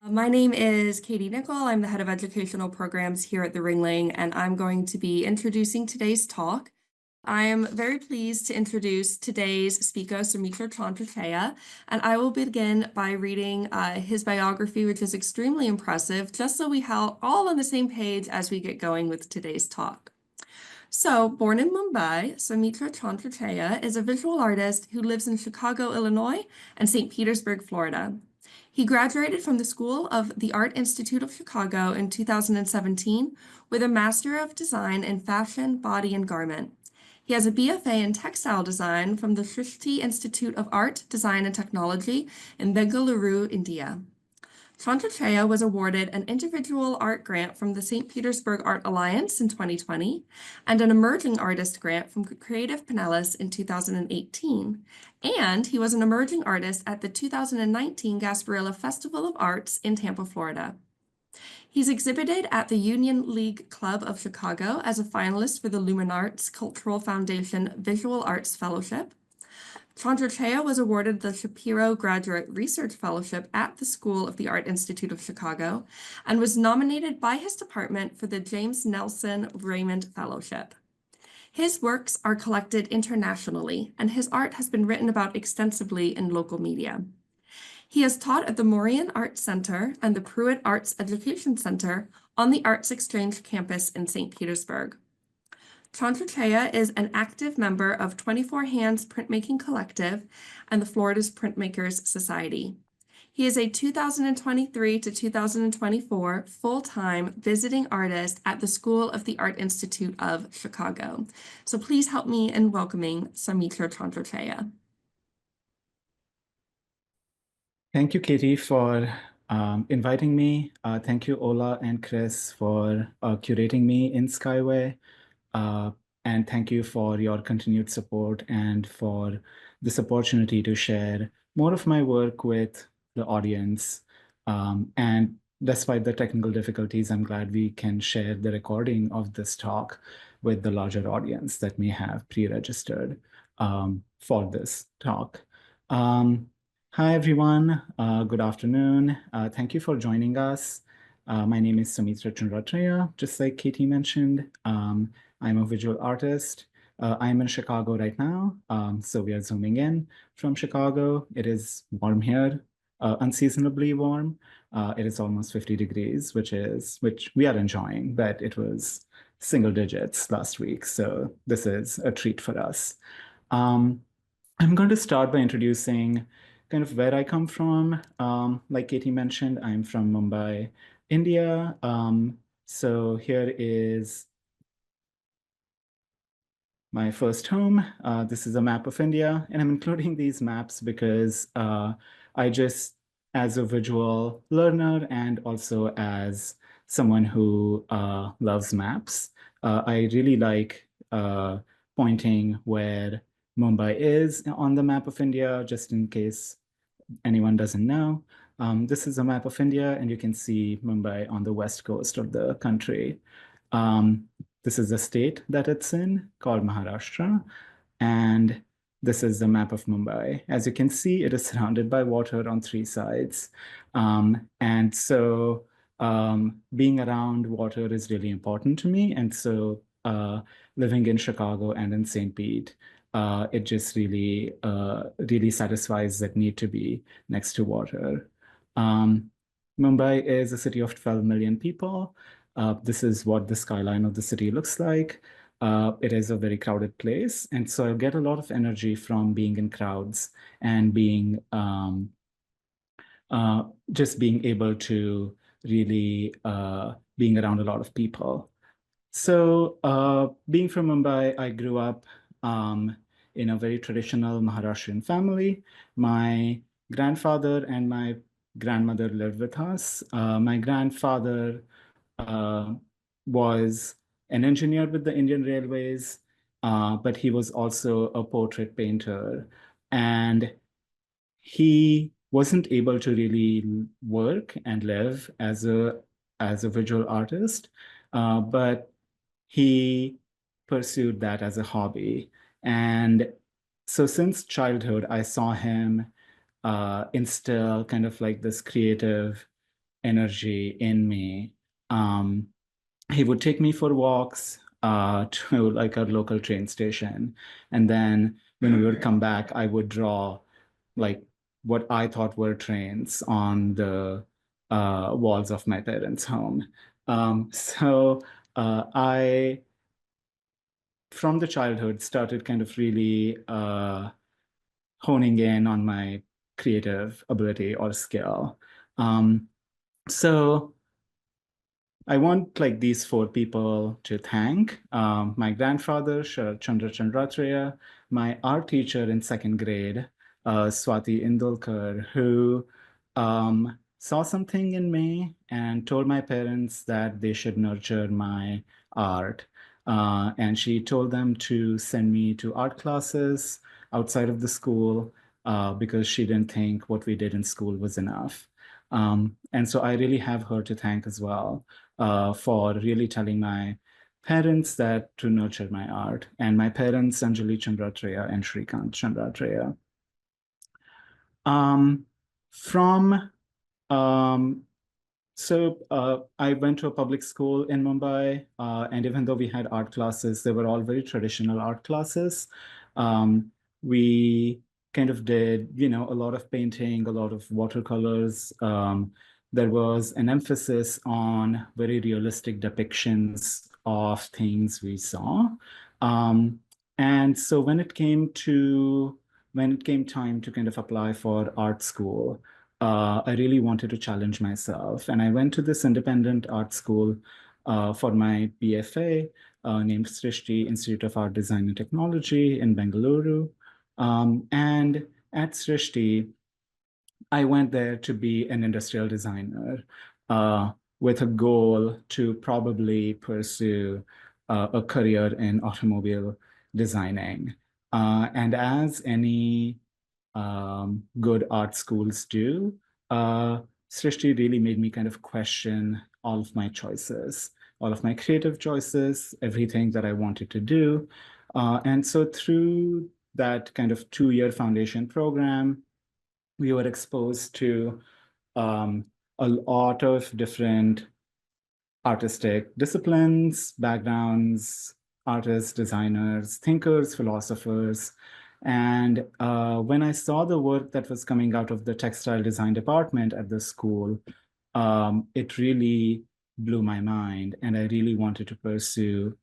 My name is Katie Nickel. I'm the head of educational programs here at the Ringling, and I'm going to be introducing today's talk. I am very pleased to introduce today's speaker, Saumitra Chandratreya, and I will begin by reading his biography, which is extremely impressive, just so we have all on the same page as we get going with today's talk. So, born in Mumbai, Saumitra Chandratreya is a visual artist who lives in Chicago, Illinois, and St. Petersburg, Florida. He graduated from the School of the Art Institute of Chicago in 2017 with a Master of Design in Fashion, Body, and Garment. He has a BFA in Textile Design from the Srishti Institute of Art, Design, and Technology in Bengaluru, India. Chandratreya was awarded an individual art grant from the St. Petersburg Art Alliance in 2020 and an emerging artist grant from Creative Pinellas in 2018. And he was an emerging artist at the 2019 Gasparilla Festival of Arts in Tampa, Florida. He's exhibited at the Union League Club of Chicago as a finalist for the Luminarts Cultural Foundation Visual Arts Fellowship. Chandratreya was awarded the Shapiro Graduate Research Fellowship at the School of the Art Institute of Chicago and was nominated by his department for the James Nelson Raymond Fellowship. His works are collected internationally, and his art has been written about extensively in local media. He has taught at the Morian Arts Center and the Pruitt Arts Education Center on the Arts Exchange campus in St. Petersburg. Chandratreya is an active member of 24 Hands Printmaking Collective and the Florida's Printmakers Society. He is a 2023 to 2024 full-time visiting artist at the School of the Art Institute of Chicago. So please help me in welcoming Saumitra Chandratreya. Thank you, Katie, for inviting me. Thank you, Ola and Chris, for curating me in Skyway. And thank you for your continued support and for this opportunity to share more of my work with the audience. And despite the technical difficulties, I'm glad we can share the recording of this talk with the larger audience that may have pre-registered for this talk. Hi, everyone. Good afternoon. Thank you for joining us. My name is Saumitra Chandratreya, just like Katie mentioned. I'm a visual artist. I'm in Chicago right now, so we are zooming in from Chicago. It is warm here, unseasonably warm. It is almost 50 degrees, which we are enjoying, but it was single digits last week, so this is a treat for us. I'm going to start by introducing kind of where I come from. Like Katie mentioned, I'm from Mumbai, India. So here is my first home. This is a map of India, and I'm including these maps because I just, as a visual learner and also as someone who loves maps, I really like pointing where Mumbai is on the map of India, just in case anyone doesn't know. This is a map of India, and you can see Mumbai on the west coast of the country. This is the state that it's in, called Maharashtra, and this is the map of Mumbai. As you can see, it is surrounded by water on three sides. And so being around water is really important to me. And so living in Chicago and in St. Pete, it just really, really satisfies that need to be next to water. Mumbai is a city of 12 million people. This is what the skyline of the city looks like. It is a very crowded place. And so I get a lot of energy from being in crowds and being just being able to really being around a lot of people. So being from Mumbai, I grew up in a very traditional Maharashtrian family. My grandfather and my grandmother lived with us. My grandfather was an engineer with the Indian Railways, but he was also a portrait painter. And he wasn't able to really work and live as a visual artist, but he pursued that as a hobby. And so since childhood, I saw him instill kind of like this creative energy in me. He would take me for walks to like a local train station. And then when we would come back, I would draw like what I thought were trains on the walls of my parents' home. I, from the childhood, started kind of really honing in on my creative ability or skill. Um, so I want like these four people to thank my grandfather, Saumitra Chandratreya, my art teacher in second grade, Swati Indolkar, who saw something in me and told my parents that they should nurture my art. And she told them to send me to art classes outside of the school because she didn't think what we did in school was enough. And so I really have her to thank as well for really telling my parents that to nurture my art. And my parents, Anjali Chandratreya and Shrikant Chandratreya. Um, from um, I went to a public school in Mumbai, and even though we had art classes, they were all very traditional art classes. Um, we kind of did, a lot of painting, a lot of watercolors. There was an emphasis on very realistic depictions of things we saw. Um, and so when it came time to kind of apply for art school, I really wanted to challenge myself. And I went to this independent art school for my BFA named Srishti Institute of Art Design and Technology in Bengaluru. And at Srishti, I went there to be an industrial designer uh, with a goal to probably pursue a career in automobile designing. And as any good art schools do, Srishti really made me kind of question all of my choices, all of my creative choices, everything that I wanted to do. And so through that kind of 2-year foundation program, we were exposed to um, a lot of different artistic disciplines, backgrounds, artists, designers, thinkers, philosophers. And when I saw the work that was coming out of the textile design department at the school, it really blew my mind. And I really wanted to pursue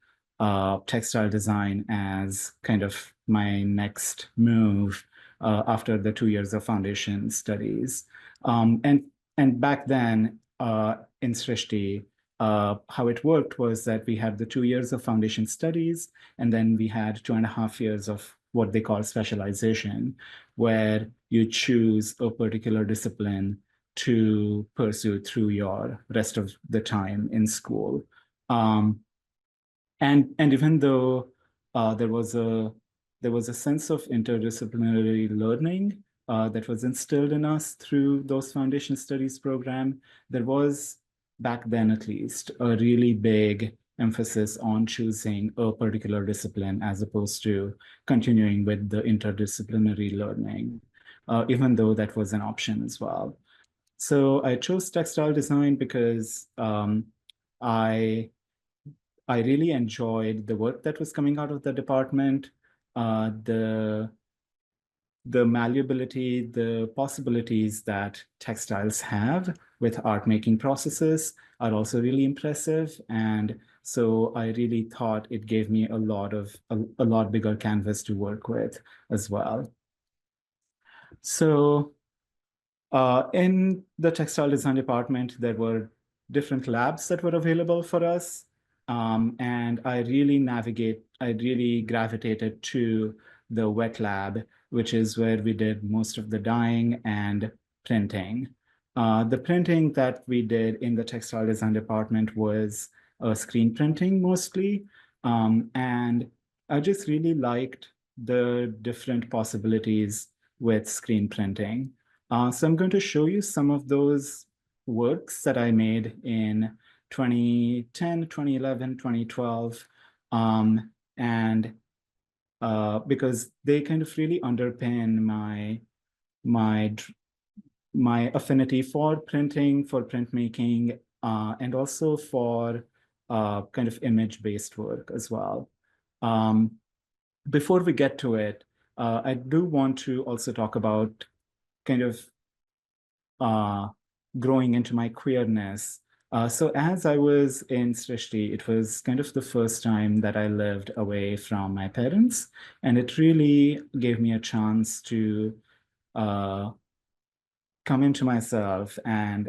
textile design as kind of my next move after the 2 years of foundation studies. And back then in Srishti, how it worked was that we had the 2 years of foundation studies, and then we had 2.5 years of what they call specialization, where you choose a particular discipline to pursue through your rest of the time in school. And even though there was a sense of interdisciplinary learning that was instilled in us through those foundation studies program, there was, back then at least, a really big emphasis on choosing a particular discipline as opposed to continuing with the interdisciplinary learning, even though that was an option as well. So I chose textile design because I I really enjoyed the work that was coming out of the department, the malleability, the possibilities that textiles have with art making processes are also really impressive. And so I really thought it gave me a lot bigger canvas to work with as well. So in the textile design department, there were different labs that were available for us. And I really gravitated to the wet lab, which is where we did most of the dyeing and printing. The printing that we did in the textile design department was screen printing mostly. And I just really liked the different possibilities with screen printing. So I'm going to show you some of those works that I made in 2010, 2011, 2012. And because they kind of really underpin my my affinity for printing, for printmaking, and also for kind of image-based work as well. Before we get to it, I do want to also talk about kind of growing into my queerness. So as I was in Srishti, it was kind of the first time that I lived away from my parents, and it really gave me a chance to come into myself and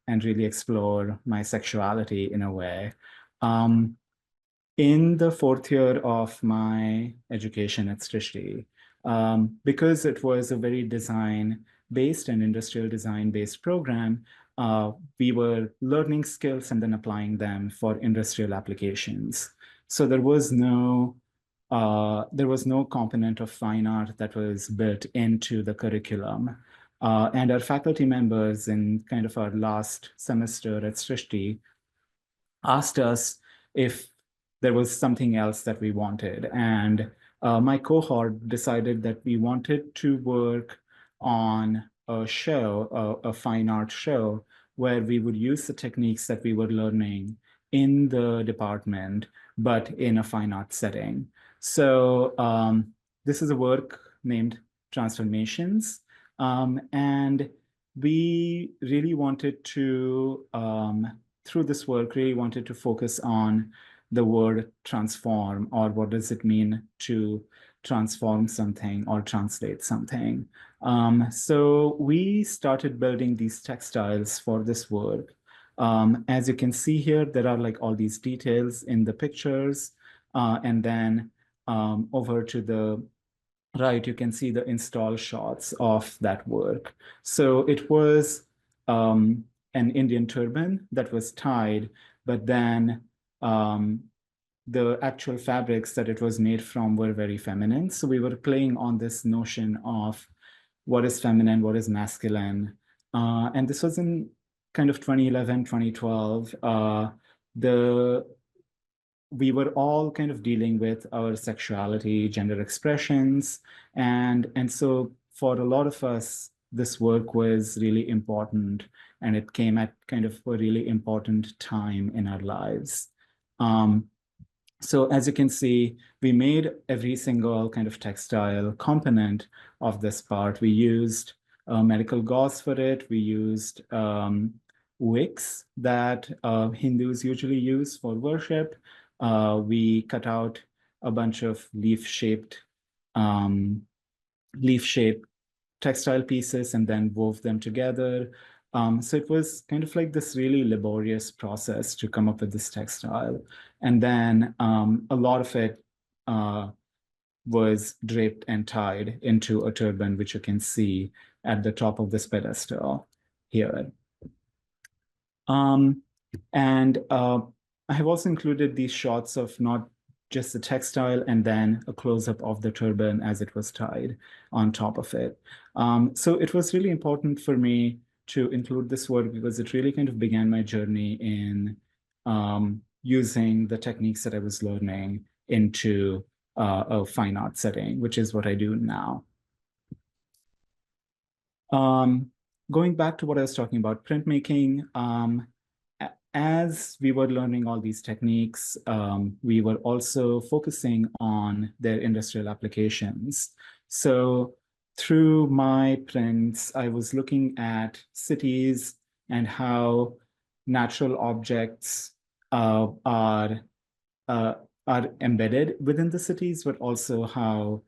really explore my sexuality in a way. In the fourth year of my education at Srishti, because it was a very design-based and industrial design-based program, we were learning skills and then applying them for industrial applications. So there was no component of fine art that was built into the curriculum. And our faculty members in kind of our last semester at Srishti asked us if there was something else that we wanted. And my cohort decided that we wanted to work on a show, a fine art show, where we would use the techniques that we were learning in the department, but in a fine art setting. So this is a work named Transformations. And we really wanted to, through this work, really wanted to focus on the word transform, or what does it mean to transform something or translate something. So we started building these textiles for this work. As you can see here, there are like all these details in the pictures. And then over to the right, you can see the install shots of that work. So it was an Indian turban that was tied, but then the actual fabrics that it was made from were very feminine. So we were playing on this notion of what is feminine, what is masculine. And this was in kind of 2011, 2012. We were all kind of dealing with our sexuality, gender expressions. And so for a lot of us, this work was really important, and it came at kind of a really important time in our lives. So as you can see, we made every single kind of textile component of this part. We used medical gauze for it. We used wicks that Hindus usually use for worship. We cut out a bunch of leaf-shaped textile pieces and then wove them together. So it was kind of like this really laborious process to come up with this textile. And then a lot of it was draped and tied into a turban, which you can see at the top of this pedestal here. And I have also included these shots of not just the textile and then a close-up of the turban as it was tied on top of it. So it was really important for me to include this work because it really kind of began my journey in using the techniques that I was learning into a fine art setting, which is what I do now. Going back to what I was talking about, printmaking, as we were learning all these techniques, we were also focusing on their industrial applications. So through my prints, I was looking at cities and how natural objects are embedded within the cities, but also how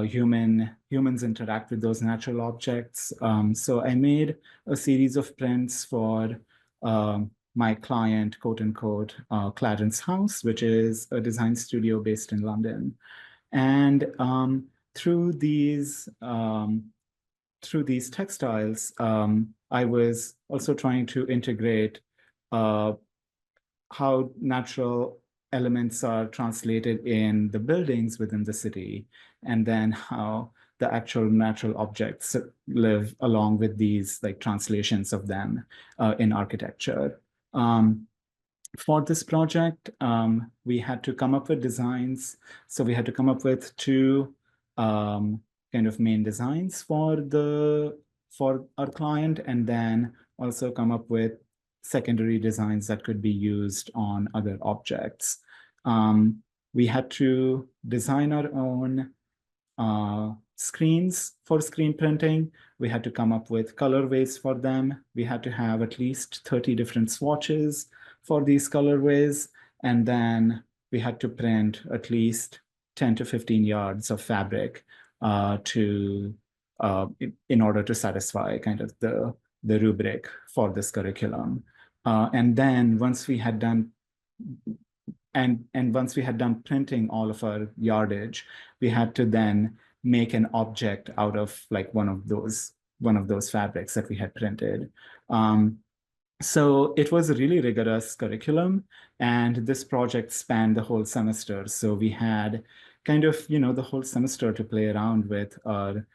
humans interact with those natural objects. So I made a series of prints for my client, quote unquote, Clarence House, which is a design studio based in London. And through these textiles, I was also trying to integrate how natural elements are translated in the buildings within the city, and then how the actual natural objects live along with these like translations of them in architecture. For this project, we had to come up with designs. So we had to come up with two kind of main designs for for our client, and then also come up with secondary designs that could be used on other objects. We had to design our own screens for screen printing. We had to come up with colorways for them. We had to have at least 30 different swatches for these colorways. And then we had to print at least 10 to 15 yards of fabric in order to satisfy kind of the rubric for this curriculum. And then once we had done once we had done printing all of our yardage, we had to then make an object out of like one of those fabrics that we had printed. So it was a really rigorous curriculum, and this project spanned the whole semester. So we had kind of, the whole semester to play around with our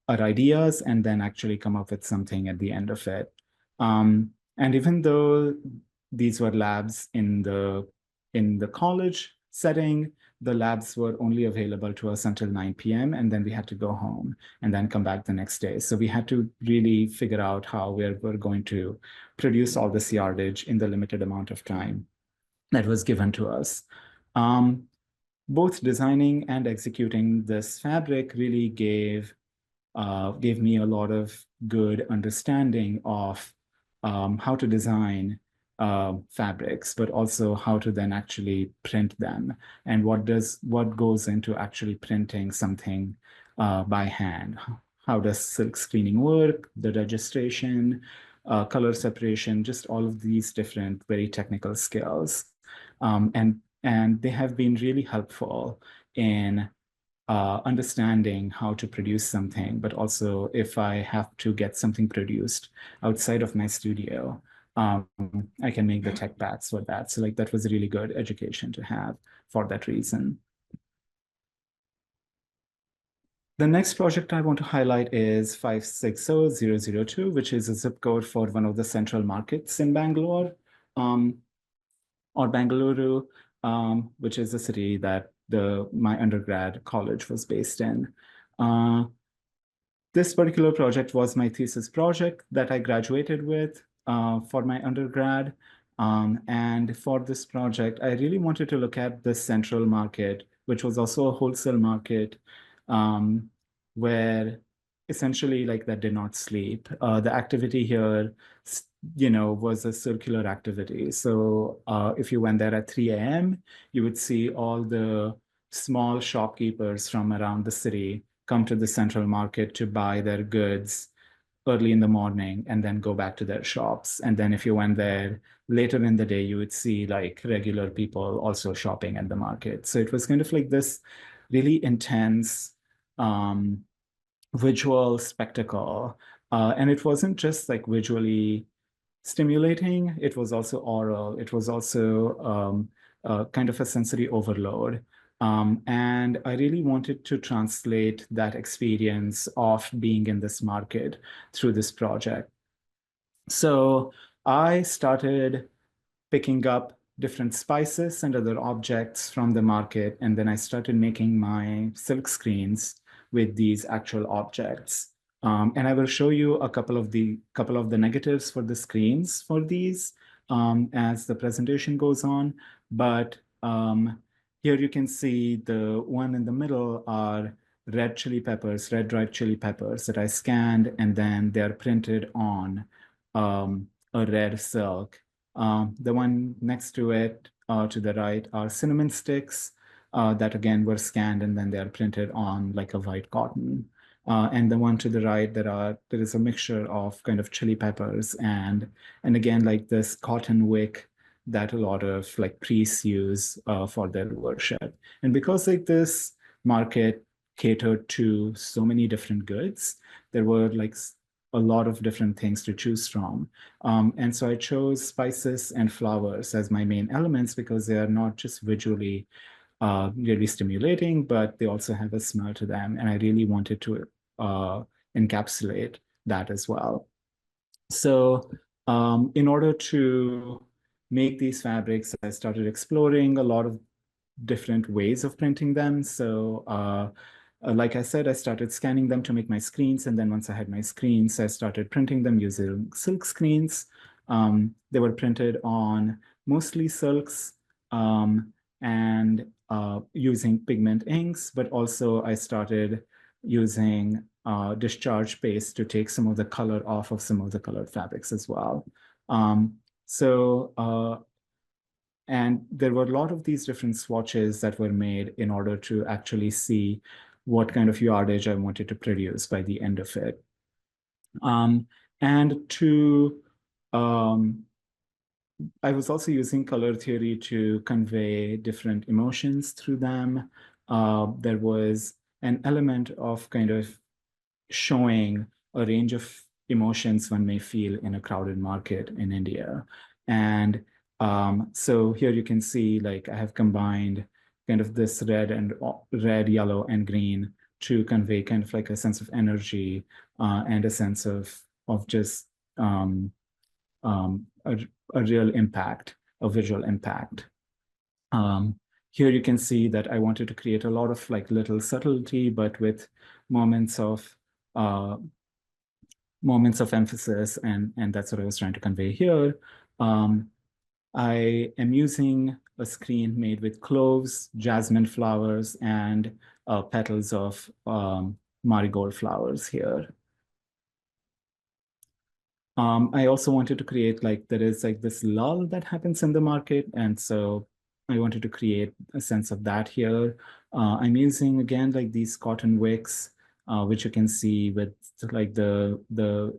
ideas and then actually come up with something at the end of it. And even though these were labs in the college setting, the labs were only available to us until 9 p.m. and then we had to go home and then come back the next day. So we had to really figure out how we're going to produce all this yardage in the limited amount of time that was given to us. Both designing and executing this fabric really gave me a lot of good understanding of how to design fabrics, but also how to then actually print them and what goes into actually printing something by hand. How does silk screening work, the registration, color separation, just all of these different very technical skills. And they have been really helpful in understanding how to produce something, but also if I have to get something produced outside of my studio, I can make the tech packs for that. So like that was a really good education to have for that reason. The next project I want to highlight is 560002, which is a zip code for one of the central markets in Bangalore, or Bengaluru, which is the city that my undergrad college was based in. This particular project was my thesis project that I graduated with for my undergrad. And for this project, I really wanted to look at the central market, which was also a wholesale market, where essentially like that did not sleep. The activity here, was a circular activity. So if you went there at 3 a.m., you would see all the small shopkeepers from around the city come to the central market to buy their goods early in the morning and then go back to their shops. And then if you went there later in the day, you would see like regular people also shopping at the market. So it was kind of like this really intense visual spectacle. And it wasn't just like visually stimulating, it was also oral. It was also kind of a sensory overload. And I really wanted to translate that experience of being in this market through this project. So I started picking up different spices and other objects from the market, and then I started making my silk screens with these actual objects. And I will show you a couple of the negatives for the screens for these as the presentation goes on. But here you can see the one in the middle are red dried chili peppers that I scanned, and then they're printed on a red silk. The one next to it, to the right, are cinnamon sticks that again were scanned and then they are printed on like a white cotton. And the one to the right, there is a mixture of kind of chili peppers and again like this cotton wick that a lot of like priests use for their worship. And because like this market catered to so many different goods, there were like a lot of different things to choose from. And so I chose spices and flowers as my main elements because they are not just visually really stimulating, but they also have a smell to them. And I really wanted to encapsulate that as well. So in order to make these fabrics, I started exploring a lot of different ways of printing them. So like I said, I started scanning them to make my screens. And then once I had my screens, I started printing them using silk screens. They were printed on mostly silks and using pigment inks, but also I started using discharge paste to take some of the color off of some of the colored fabrics as well. And there were a lot of these different swatches that were made in order to actually see what kind of yardage I wanted to produce by the end of it. And to I was also using color theory to convey different emotions through them. There was an element of kind of showing a range of emotions one may feel in a crowded market in India. And so here you can see, like, I have combined kind of this red, yellow, and green to convey kind of like a sense of energy and a sense of just a real impact, a visual impact. Here you can see that I wanted to create a lot of like little subtlety, but with moments of emphasis, and that's what I was trying to convey here. I am using a screen made with cloves, jasmine flowers, and petals of marigold flowers here. I also wanted to create, like, there is like this lull that happens in the market. And so I wanted to create a sense of that here. I'm using, again, like these cotton wicks, which you can see with like the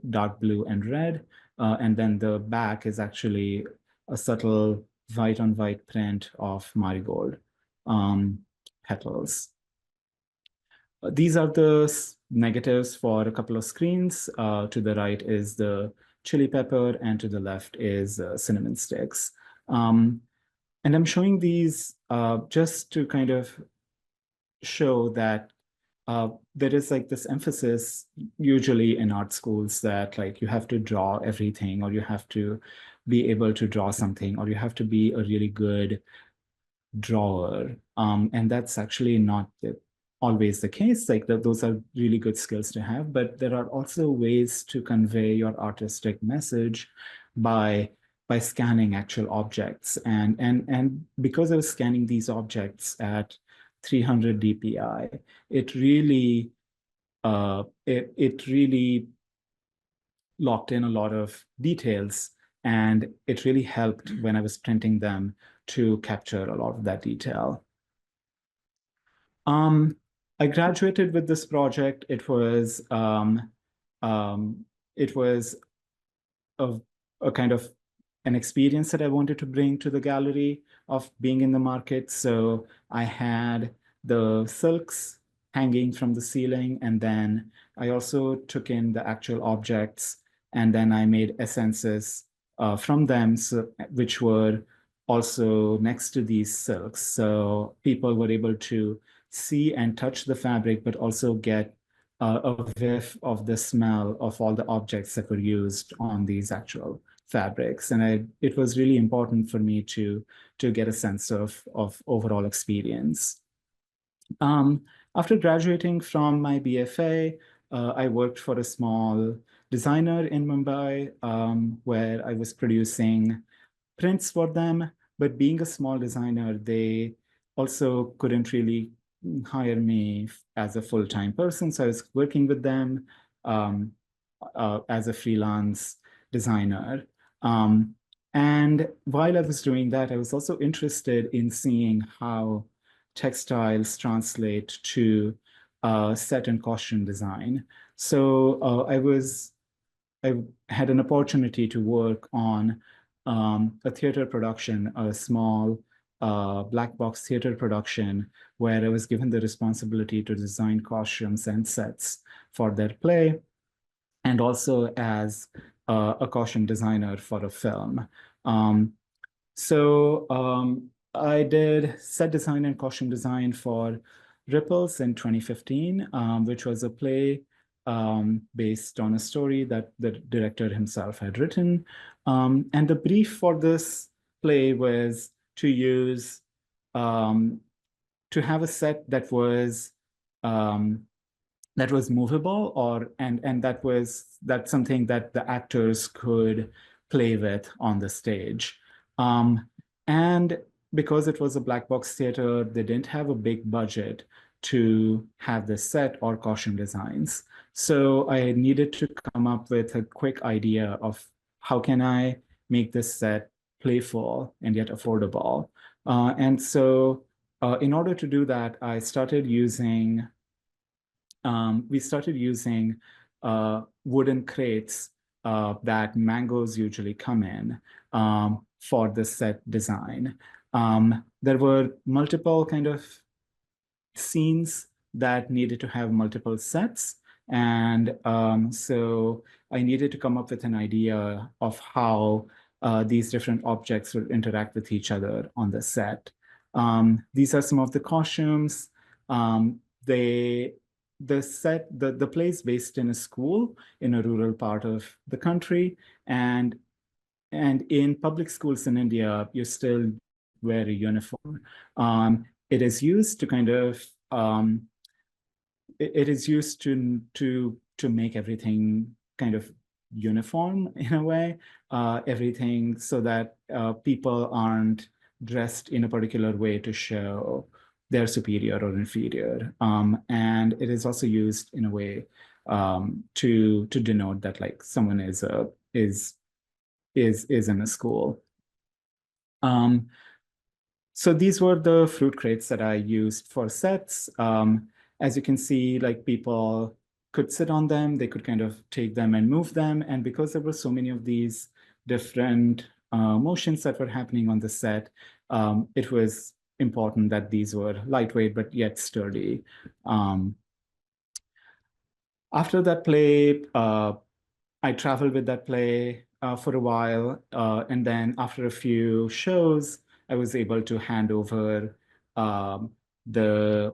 dark blue and red. And then the back is actually a subtle white on white print of marigold petals. These are the negatives for a couple of screens. To the right is the chili pepper, and to the left is cinnamon sticks. And I'm showing these just to kind of show that there is like this emphasis usually in art schools that like you have to draw everything, or you have to be able to draw something, or you have to be a really good drawer. And that's actually not always the case. Like those are really good skills to have, but there are also ways to convey your artistic message by scanning actual objects. And because I was scanning these objects at 300 DPI, it really it really locked in a lot of details, and it really helped when I was printing them to capture a lot of that detail. I graduated with this project. It was a kind of an experience that I wanted to bring to the gallery of being in the market. So I had the silks hanging from the ceiling, and then I also took in the actual objects, and then I made essences from them, which were also next to these silks. So people were able to see and touch the fabric, but also get a whiff of the smell of all the objects that were used on these actual fabrics. And it was really important for me to get a sense of overall experience. After graduating from my BFA, I worked for a small designer in Mumbai, where I was producing prints for them. But being a small designer, they also couldn't really hire me as a full-time person. So I was working with them as a freelance designer. And while I was doing that, I was also interested in seeing how textiles translate to set and costume design. So I had an opportunity to work on a theater production, a small black box theater production, where I was given the responsibility to design costumes and sets for their play, and also as a costume designer for a film. I did set design and costume design for Ripples in 2015, which was a play based on a story that the director himself had written. And the brief for this play was to use, to have a set that was that was movable, and that's something that the actors could play with on the stage. And because it was a black box theater, they didn't have a big budget to have the set or costume designs. So I needed to come up with a quick idea of how can I make this set playful and yet affordable. And so in order to do that, we started using wooden crates that mangoes usually come in for the set design. There were multiple kind of scenes that needed to have multiple sets. And so I needed to come up with an idea of how these different objects would interact with each other on the set. These are some of the costumes. The play is based in a school in a rural part of the country. And in public schools in India, you still wear a uniform. It is used to kind of it is used to make everything kind of uniform in a way, everything so that people aren't dressed in a particular way to show they're superior or inferior. And it is also used in a way to denote that like someone is in a school. So these were the fruit crates that I used for sets. As you can see, like people could sit on them, they could kind of take them and move them. And because there were so many of these different motions that were happening on the set, it was important that these were lightweight, but yet sturdy. After that play, I traveled with that play for a while. And then after a few shows, I was able to hand over the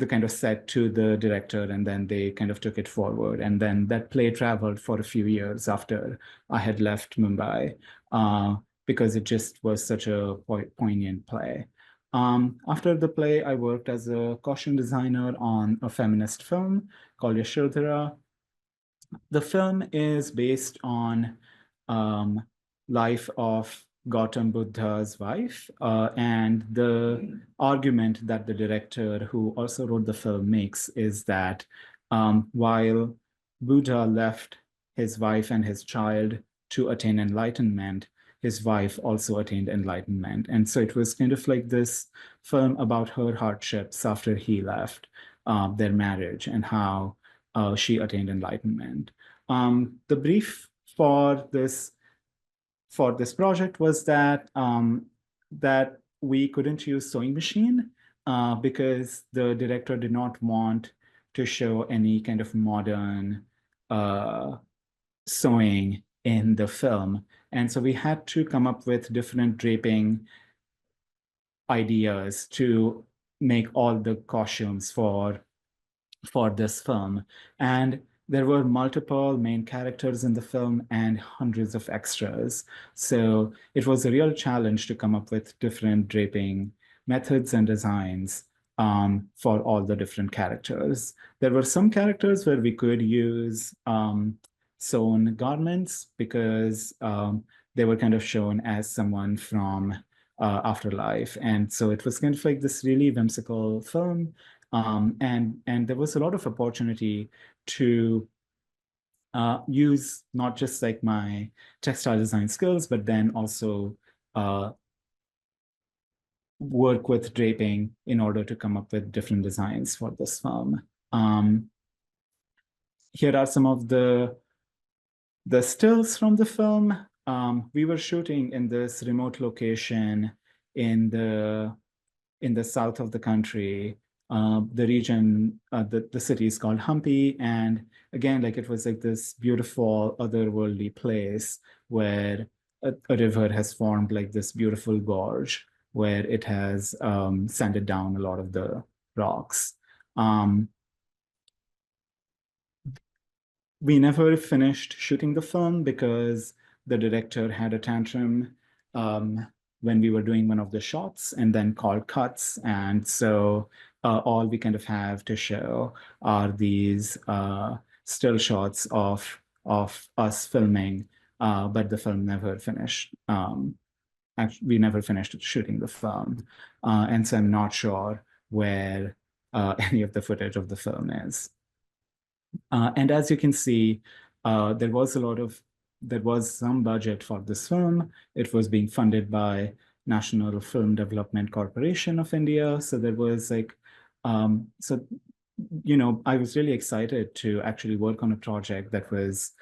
kind of set to the director, and then they kind of took it forward. And then that play traveled for a few years after I had left Mumbai because it just was such a poignant play. After the play, I worked as a costume designer on a feminist film called Yashodhara. The film is based on life of Gautam Buddha's wife, and the argument that the director, who also wrote the film, makes is that while Buddha left his wife and his child to attain enlightenment, his wife also attained enlightenment. And so it was kind of like this film about her hardships after he left their marriage and how she attained enlightenment. The brief for this project was that that we couldn't use sewing machine because the director did not want to show any kind of modern sewing in the film. And so we had to come up with different draping ideas to make all the costumes for this film. And there were multiple main characters in the film and hundreds of extras. So it was a real challenge to come up with different draping methods and designs for all the different characters. There were some characters where we could use sewn garments because they were kind of shown as someone from afterlife. And so it was kind of like this really whimsical film. And there was a lot of opportunity to use not just like my textile design skills, but then also work with draping in order to come up with different designs for this film. Here are some of the stills from the film. We were shooting in this remote location in the south of the country. The region, the city is called Hampi. And again, like it was like this beautiful otherworldly place where a river has formed like this beautiful gorge where it has sanded down a lot of the rocks. We never finished shooting the film because the director had a tantrum when we were doing one of the shots and then called cuts. And so all we kind of have to show are these still shots of us filming, but the film never finished. Actually, we never finished shooting the film, and so I'm not sure where any of the footage of the film is. And as you can see, there was some budget for this film. It was being funded by National Film Development Corporation of India. So there was like, I was really excited to actually work on a project that was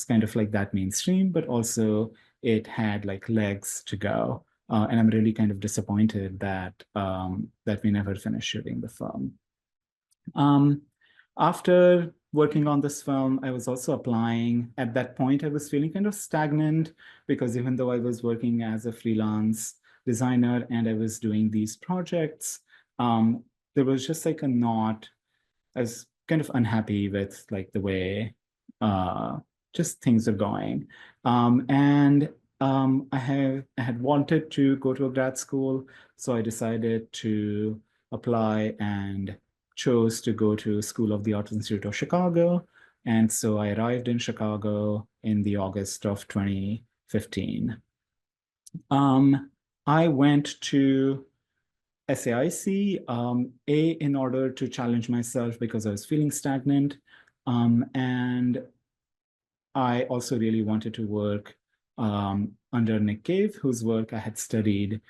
kind of like that mainstream, but also it had like legs to go. And I'm really kind of disappointed that that we never finished shooting the film. After working on this film, I was also applying. At that point, I was feeling kind of stagnant because even though I was working as a freelance designer and I was doing these projects, there was just like I was kind of unhappy with like the way just things are going. I had wanted to go to a grad school, so I decided to apply and chose to go to School of the Arts Institute of Chicago. And so I arrived in Chicago in the August of 2015. I went to SAIC, in order to challenge myself because I was feeling stagnant. And I also really wanted to work under Nick Cave, whose work I had studied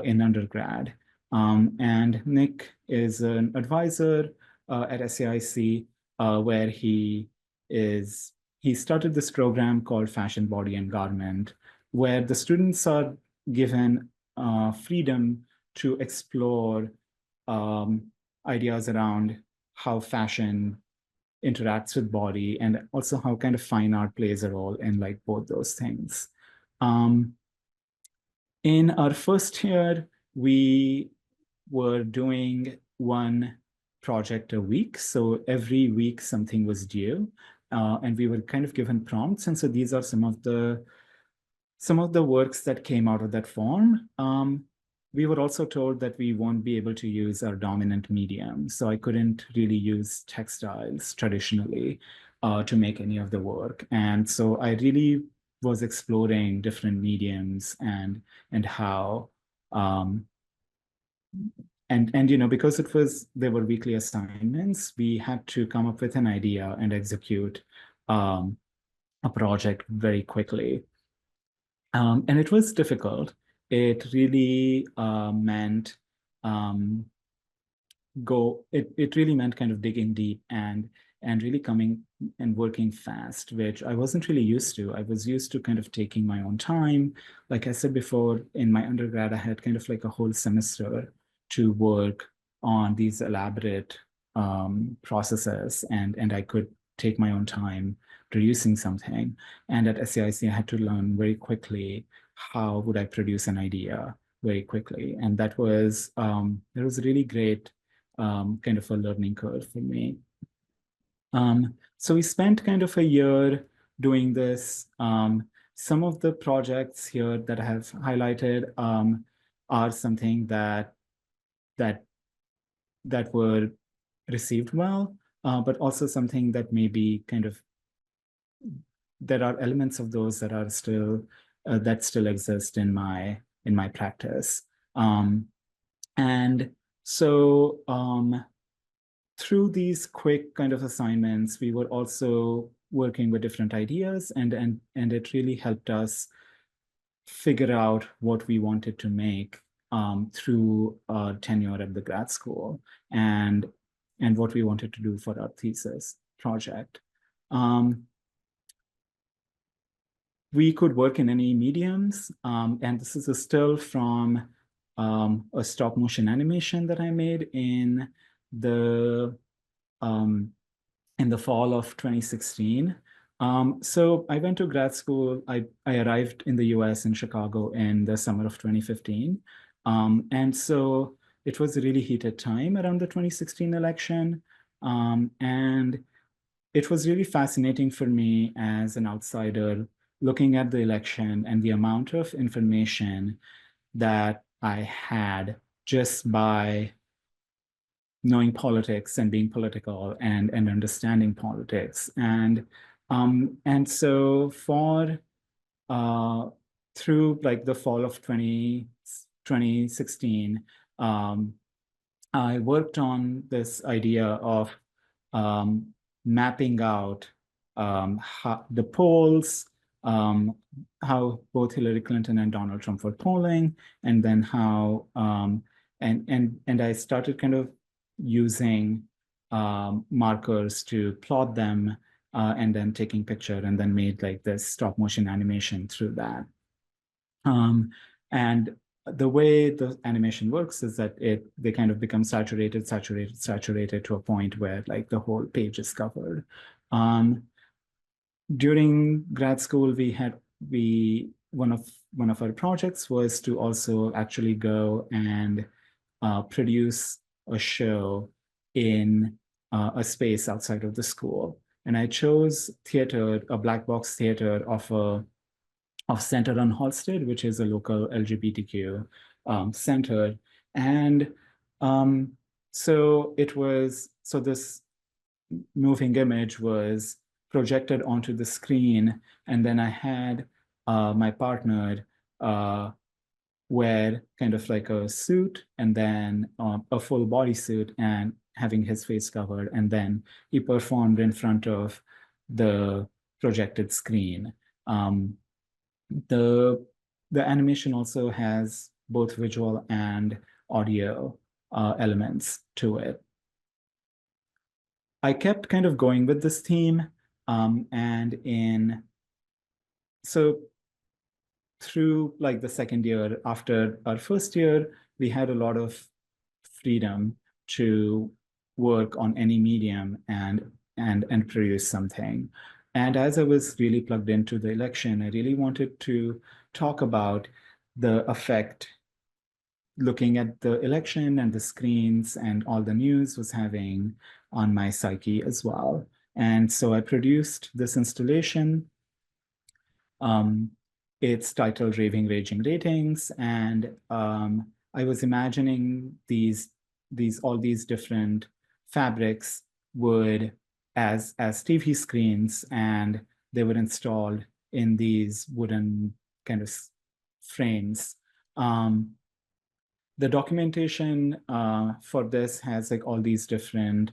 in undergrad. And Nick is an advisor at SAIC, where he started this program called Fashion, Body, and Garment, where the students are given freedom to explore ideas around how fashion interacts with body and also how kind of fine art plays a role in like both those things. In our first year, we were doing one project a week. So every week something was due, and we were kind of given prompts. And so these are some of the works that came out of that form. We were also told that we won't be able to use our dominant medium. So I couldn't really use textiles traditionally to make any of the work. And so I really was exploring different mediums and how because there were weekly assignments, we had to come up with an idea and execute a project very quickly. And it was difficult. It really meant it really meant kind of digging deep and really coming and working fast, which I wasn't really used to. I was used to kind of taking my own time. Like I said before, in my undergrad, I had kind of like a whole semester to work on these elaborate processes, and I could take my own time producing something. And at SAIC, I had to learn very quickly how would I produce an idea very quickly. And that was a really great kind of a learning curve for me. So we spent kind of a year doing this. Some of the projects here that I have highlighted are something that were received well, but also something that maybe kind of there are elements of those that are still that still exist in my practice. And so through these quick kind of assignments, we were also working with different ideas, and it really helped us figure out what we wanted to make through our tenure at the grad school and what we wanted to do for our thesis project. We could work in any mediums, and this is a still from a stop motion animation that I made in the fall of 2016. So I went to grad school. I arrived in the US in Chicago in the summer of 2015. And so it was a really heated time around the 2016 election. And it was really fascinating for me as an outsider looking at the election and the amount of information that I had just by knowing politics and being political and understanding politics. And so through like the fall of 2016, I worked on this idea of mapping out how the polls, how both Hillary Clinton and Donald Trump were polling, and then how and I started kind of using markers to plot them, and then taking picture, and then made like this stop motion animation through that. And the way the animation works is that they kind of become saturated to a point where like the whole page is covered. During grad school, one of our projects was to also actually go and produce a show in a space outside of the school. And I chose theater, a black box theater of Center on Halsted, which is a local LGBTQ center. And so this moving image was projected onto the screen, and then I had my partner wear kind of like a suit, and then a full body suit, and having his face covered, and then he performed in front of the projected screen. The animation also has both visual and audio elements to it. I kept kind of going with this theme, so through like the second year, after our first year, we had a lot of freedom to work on any medium and produce something. And as I was really plugged into the election, I really wanted to talk about the effect looking at the election and the screens and all the news was having on my psyche as well. And so I produced this installation. It's titled Raving Raging Ratings. And I was imagining all these different fabrics would as TV screens, and they were installed in these wooden kind of frames. The documentation for this has like all these different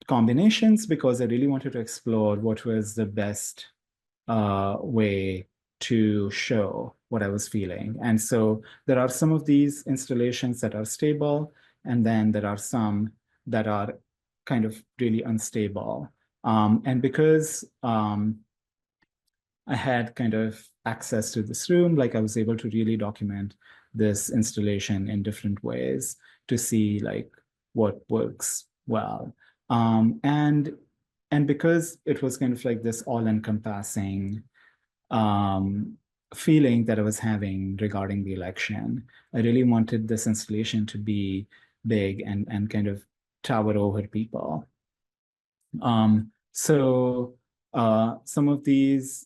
combinations, because I really wanted to explore what was the best way to show what I was feeling. And so there are some of these installations that are stable, and then there are some that are kind of really unstable. And because I had kind of access to this room, like I was able to really document this installation in different ways to see like what works well. And because it was kind of like this all-encompassing feeling that I was having regarding the election, I really wanted this installation to be big and kind of tower over people. So some of these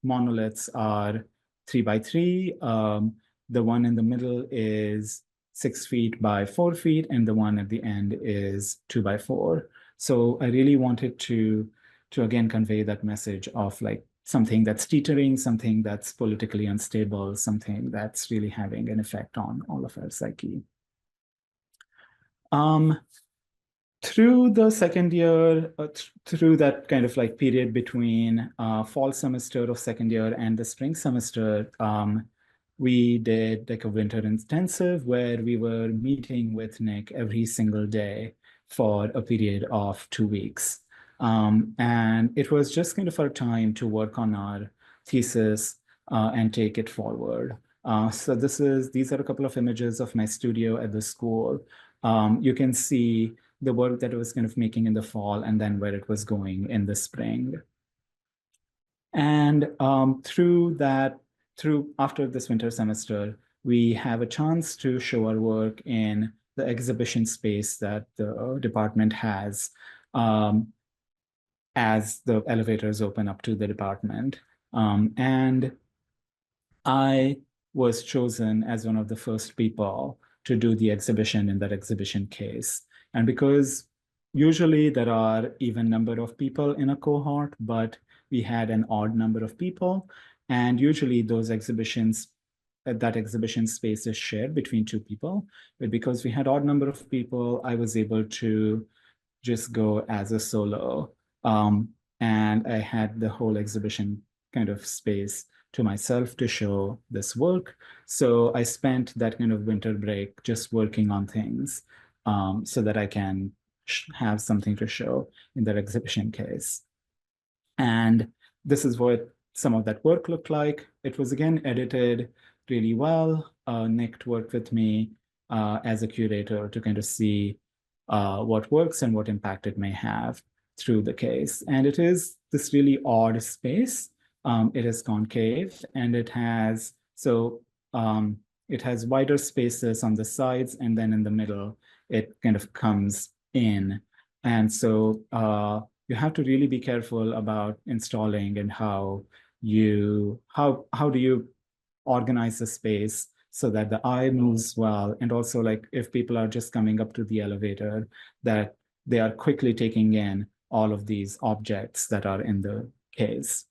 monoliths are 3x3. The one in the middle is 6 feet by 4 feet, and the one at the end is 2x4. So I really wanted to again convey that message of like something that's teetering, something that's politically unstable, something that's really having an effect on all of our psyche. Through the second year, through that kind of like period between fall semester of second year and the spring semester, we did like a winter intensive where we were meeting with Nick every single day for a period of 2 weeks. And it was just kind of our time to work on our thesis and take it forward. So these are a couple of images of my studio at the school. You can see the work that I was kind of making in the fall, and then where it was going in the spring. And after this winter semester, we have a chance to show our work in the exhibition space that the department has as the elevators open up to the department. And I was chosen as one of the first people to do the exhibition in that exhibition case. And because usually there are even number of people in a cohort, but we had an odd number of people. And usually those exhibitions, that exhibition space is shared between two people. But because we had odd number of people, I was able to just go as a solo. And I had the whole exhibition kind of space to myself to show this work. So I spent that kind of winter break just working on things so that I can have something to show in that exhibition case. And this is what some of that work looked like. It was again edited really well. Nick worked with me as a curator to kind of see what works and what impact it may have through the case. And it is this really odd space. It is concave and it has, it has wider spaces on the sides, and then in the middle, it kind of comes in. And so you have to really be careful about installing and how do you organize the space so that the eye moves well. And also, like, if people are just coming up to the elevator, that they are quickly taking in all of these objects that are in the case.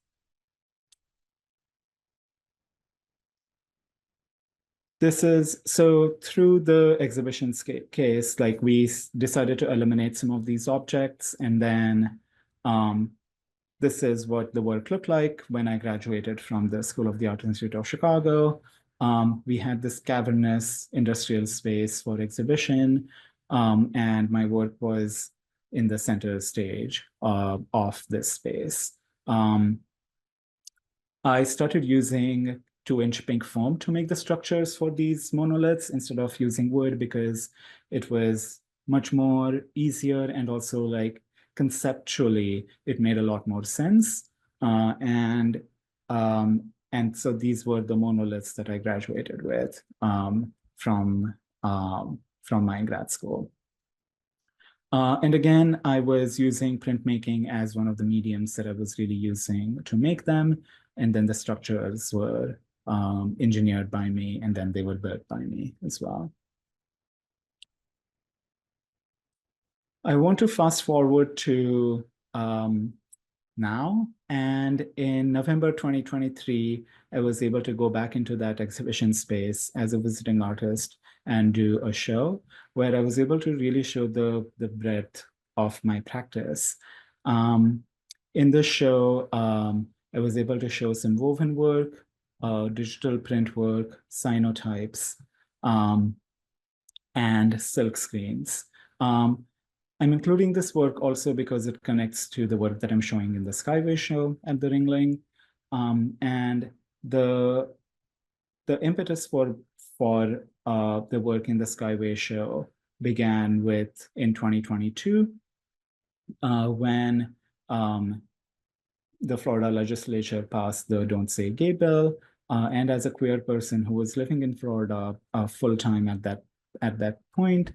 This is, so through the exhibition case, like we decided to eliminate some of these objects, and then this is what the work looked like when I graduated from the School of the Art Institute of Chicago. We had this cavernous industrial space for exhibition, and my work was in the center stage of this space. I started using 2-inch pink foam to make the structures for these monoliths instead of using wood, because it was much more easier, and also, like, conceptually it made a lot more sense. And so these were the monoliths that I graduated with from my grad school. And again, I was using printmaking as one of the mediums that I was really using to make them. And then the structures were engineered by me, and then they were built by me as well. I want to fast forward to now. And in November 2023, I was able to go back into that exhibition space as a visiting artist and do a show where I was able to really show the breadth of my practice. In this show, I was able to show some woven work, digital print work, cyanotypes, and silk screens. I'm including this work also because it connects to the work that I'm showing in the Skyway show at the Ringling. And the impetus for the work in the Skyway show began in 2022 when the Florida legislature passed the Don't Say Gay bill. And as a queer person who was living in Florida full-time at that point,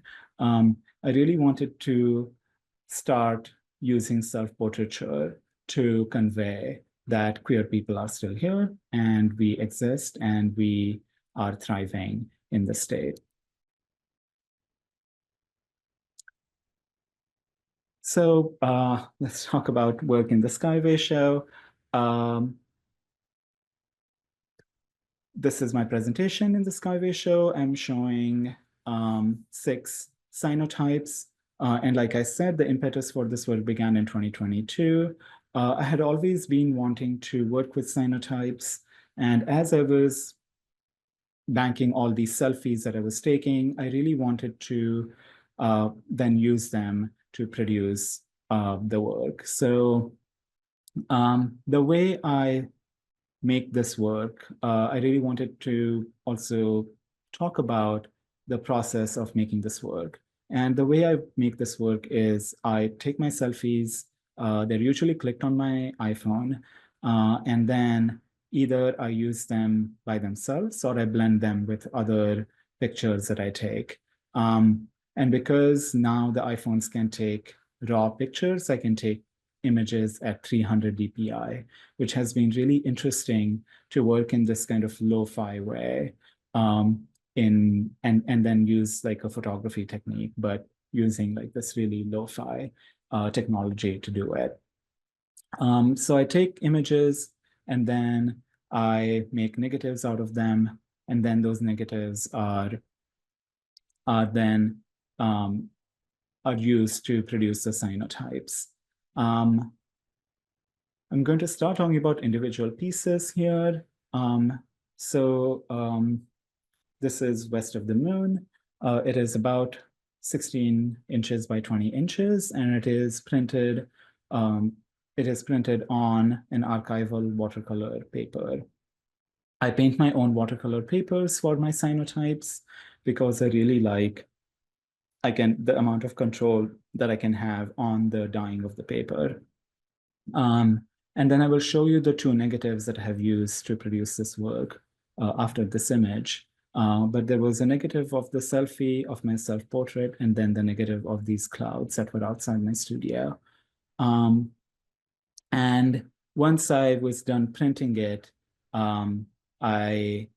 I really wanted to start using self-portraiture to convey that queer people are still here and we exist and we are thriving in the state. So let's talk about work in the Skyway show. This is my presentation in the Skyway show. I'm showing 6 cyanotypes. And like I said, the impetus for this work began in 2022. I had always been wanting to work with cyanotypes. And as I was banking all these selfies that I was taking, I really wanted to then use them to produce the work. So the way I make this work, I really wanted to also talk about the process of making this work. And the way I make this work is I take my selfies, they're usually clicked on my iPhone, and then either I use them by themselves or I blend them with other pictures that I take. And because now the iPhones can take raw pictures, I can take images at 300 dpi, which has been really interesting to work in this kind of lo-fi way. and then use like a photography technique, but using like this really lo-fi technology to do it. So I take images and then I make negatives out of them, and then those negatives are then are used to produce the cyanotypes. I'm going to start talking about individual pieces here. So this is West of the Moon. It is about 16 inches by 20 inches, and it is printed on an archival watercolor paper. I paint my own watercolor papers for my cyanotypes because I really like the amount of control that I can have on the dyeing of the paper. And then I will show you the two negatives that I have used to produce this work after this image. But there was a negative of the selfie of my self-portrait, and then the negative of these clouds that were outside my studio. And once I was done printing it, I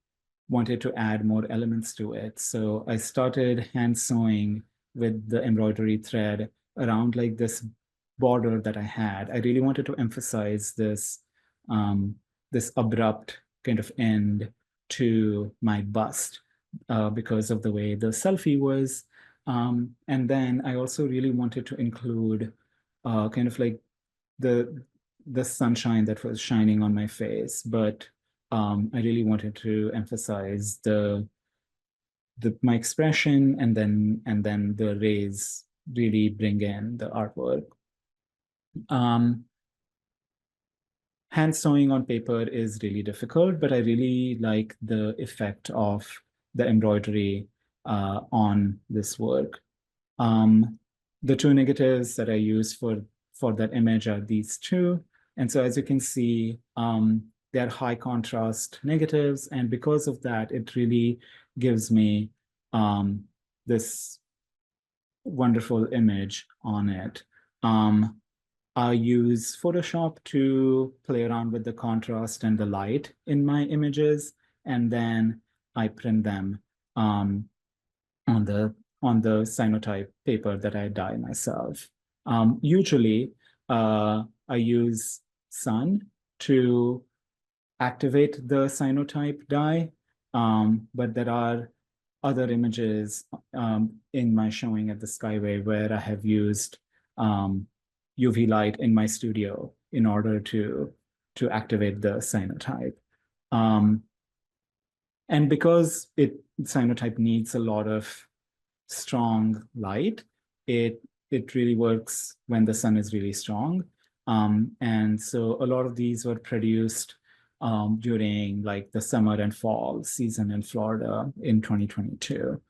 wanted to add more elements to it. So I started hand sewing with the embroidery thread around like this border that I had. I really wanted to emphasize this, this abrupt kind of end to my bust because of the way the selfie was. And then I also really wanted to include kind of like the sunshine that was shining on my face, but I really wanted to emphasize my expression, and then the rays really bring in the artwork. Hand sewing on paper is really difficult, but I really like the effect of the embroidery on this work. The two negatives that I use for that image are these two. And so as you can see, they're high contrast negatives. And because of that, it really gives me this wonderful image on it. I use Photoshop to play around with the contrast and the light in my images, and then I print them on the cyanotype paper that I dye myself. Usually, I use sun to activate the cyanotype dye, but there are other images in my showing at the Skyway where I have used UV light in my studio in order to activate the cyanotype. And because cyanotype needs a lot of strong light, it really works when the sun is really strong. And so a lot of these were produced during like the summer and fall season in Florida in 2022.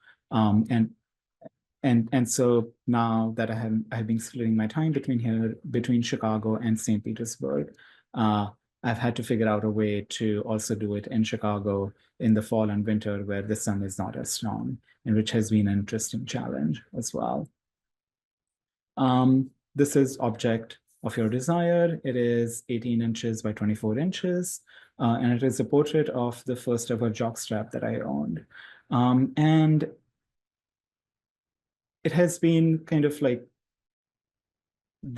And so now that I have been splitting my time between Chicago and St. Petersburg, I've had to figure out a way to also do it in Chicago in the fall and winter where the sun is not as strong, and which has been an interesting challenge as well. This is Object of Your Desire. It is 18 inches by 24 inches, and it is a portrait of the first ever jockstrap that I owned. And it has been kind of like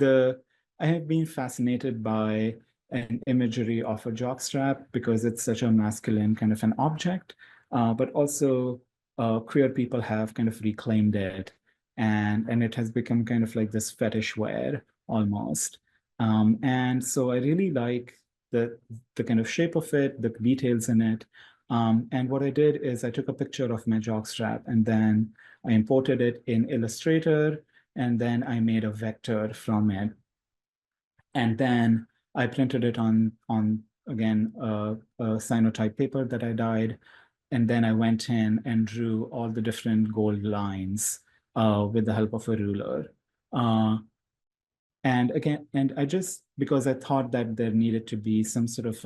I have been fascinated by an imagery of a jockstrap because it's such a masculine kind of an object, but also queer people have kind of reclaimed it, and it has become kind of like this fetish wear almost. And so I really like the kind of shape of it, the details in it. And what I did is I took a picture of my jockstrap and then I imported it in Illustrator, and then I made a vector from it. And then I printed it on again, a cyanotype paper that I dyed. And then I went in and drew all the different gold lines with the help of a ruler. And again, and I just, because I thought that there needed to be some sort of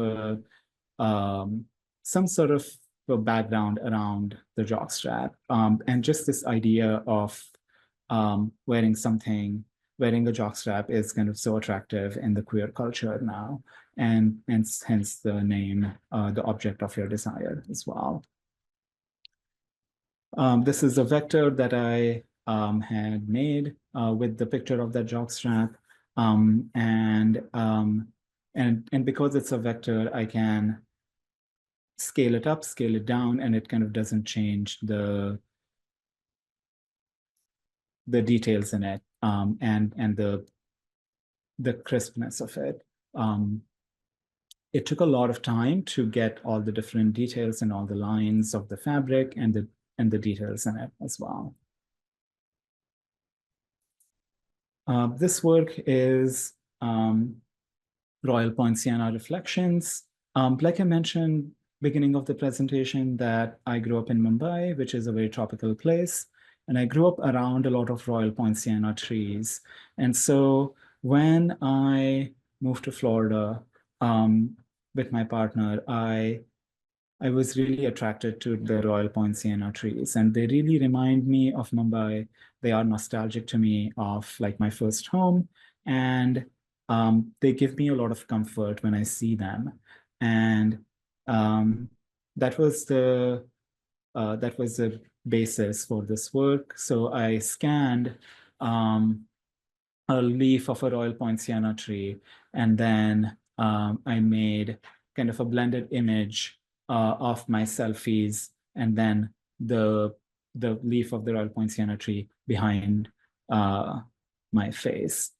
a background around the jockstrap, and just this idea of wearing a jockstrap is kind of so attractive in the queer culture now, and hence the name, The Object of Your Desire as well. This is a vector that I had made with the picture of that jockstrap. And because it's a vector, I can scale it up, scale it down, and it kind of doesn't change the details in it and the crispness of it. It took a lot of time to get all the different details and all the lines of the fabric and the details in it as well. This work is Royal Poinciana reflections. Like I mentioned, beginning of the presentation, that I grew up in Mumbai, which is a very tropical place. And I grew up around a lot of Royal Poinciana trees. And so when I moved to Florida with my partner, I was really attracted to the Royal Poinciana trees, and they really remind me of Mumbai. They are nostalgic to me of like my first home, and they give me a lot of comfort when I see them. And um, that was the basis for this work. So I scanned a leaf of a Royal Poinciana tree, and then I made kind of a blended image of my selfies, and then the leaf of the Royal Poinciana tree behind my face.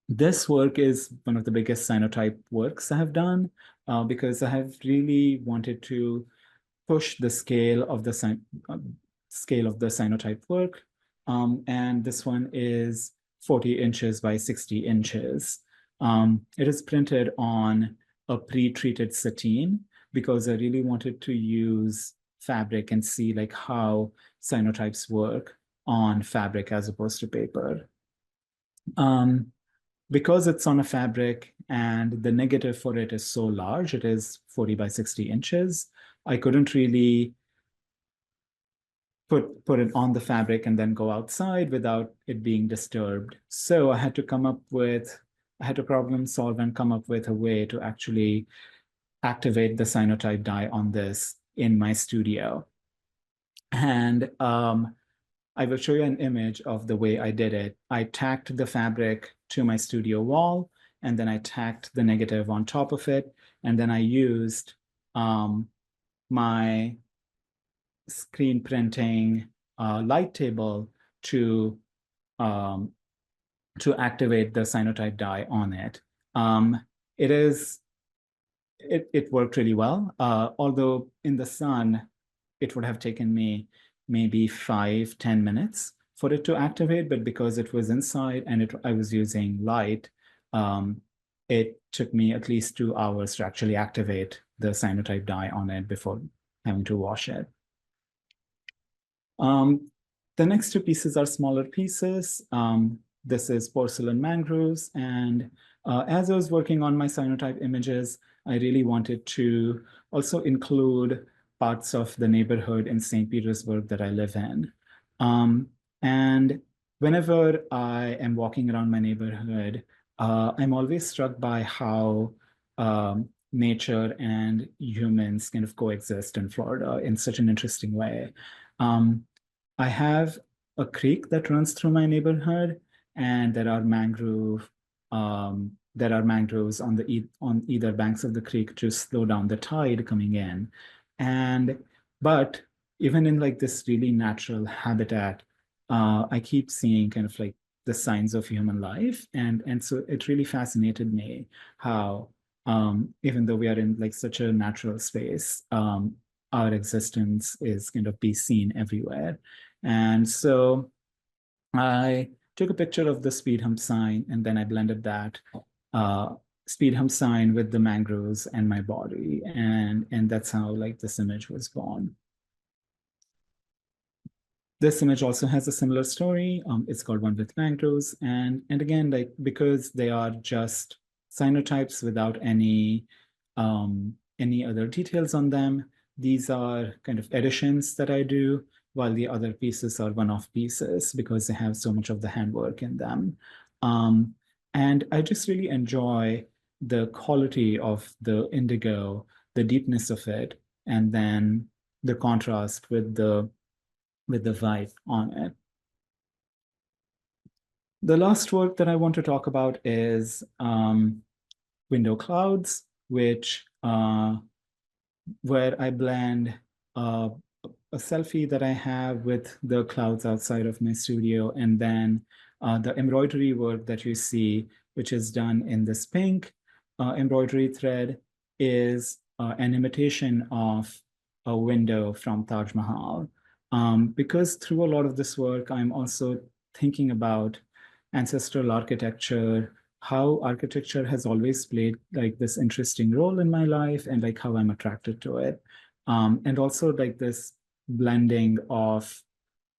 This work is one of the biggest cyanotype works I have done because I have really wanted to push the scale of the cyanotype work. And this one is 40 inches by 60 inches. It is printed on a pre-treated sateen because I really wanted to use fabric and see like how cyanotypes work on fabric as opposed to paper. Because it's on a fabric and the negative for it is so large, it is 40 by 60 inches, I couldn't really put it on the fabric and then go outside without it being disturbed. So I had to problem solve and come up with a way to actually activate the cyanotype dye on this in my studio. And I will show you an image of the way I did it. I tacked the fabric to my studio wall, and then I tacked the negative on top of it. And then I used my screen printing light table to activate the cyanotype dye on it. It worked really well, although in the sun, it would have taken me maybe 5-10 minutes for it to activate, but because it was inside and I was using light, it took me at least 2 hours to actually activate the cyanotype dye on it before having to wash it. The next two pieces are smaller pieces. This is porcelain mangroves. And as I was working on my cyanotype images, I really wanted to also include parts of the neighborhood in St. Petersburg that I live in. And whenever I am walking around my neighborhood, I'm always struck by how nature and humans kind of coexist in Florida in such an interesting way. I have a creek that runs through my neighborhood, and there are mangroves on either banks of the creek to slow down the tide coming in. But even in like this really natural habitat, I keep seeing kind of like the signs of human life, and so it really fascinated me how even though we are in like such a natural space, our existence is kind of be seen everywhere. And so I took a picture of the speed hump sign, and then I blended that speed hump sign with the mangroves and my body, and that's how like this image was born. This image also has a similar story. It's called One with Mangroves, and again, like because they are just cyanotypes without any other details on them, these are kind of additions that I do, while the other pieces are one-off pieces because they have so much of the handwork in them. And I just really enjoy the quality of the indigo, the deepness of it, and then the contrast with the white on it. The last work that I want to talk about is window clouds, which where I blend a selfie that I have with the clouds outside of my studio, and then the embroidery work that you see, which is done in this pink embroidery thread, is an imitation of a window from Taj Mahal. Because through a lot of this work, I'm also thinking about ancestral architecture, how architecture has always played like this interesting role in my life, and like how I'm attracted to it. And also like this blending of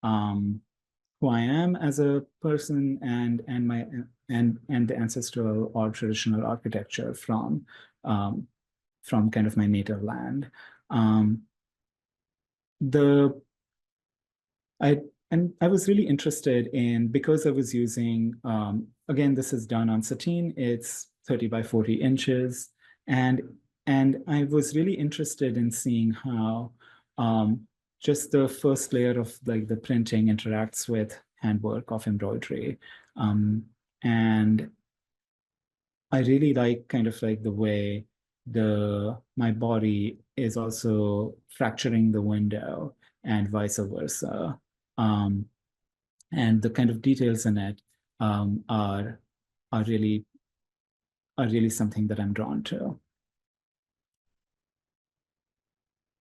who I am as a person and my and the ancestral or traditional architecture from kind of my native land. The I I was really interested in, because I was using, again, this is done on sateen, it's 30 by 40 inches. And I was really interested in seeing how just the first layer of like the printing interacts with handwork of embroidery. And I really like kind of like the way my body is also fracturing the window and vice versa. Um, and the kind of details in it are really something that I'm drawn to.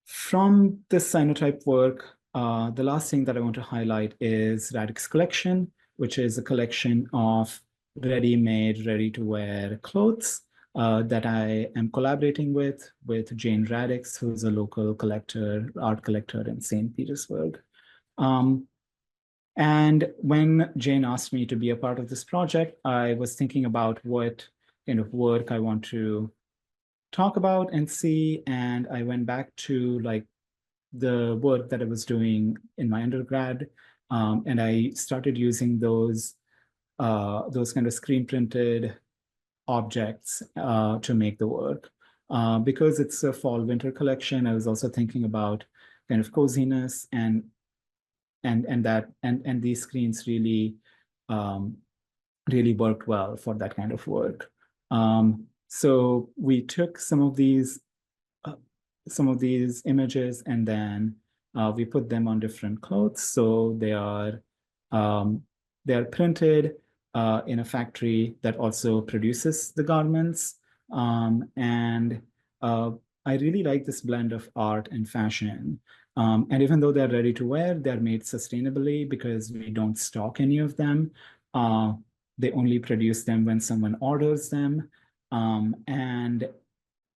From this cyanotype work, the last thing that I want to highlight is Radix collection, which is a collection of ready-made, ready-to-wear clothes that I am collaborating with Jane Radix, who's a local art collector in St. Petersburg. And when Jane asked me to be a part of this project, I was thinking about what kind of work I want to talk about and see. And I went back to like the work that I was doing in my undergrad. And I started using those kind of screen printed objects to make the work. Because it's a fall winter collection, I was also thinking about kind of coziness and these screens really really worked well for that kind of work. So we took some of these images, and then we put them on different clothes. So they are printed in a factory that also produces the garments. And I really like this blend of art and fashion. And even though they're ready to wear, they're made sustainably because we don't stock any of them. They only produce them when someone orders them. And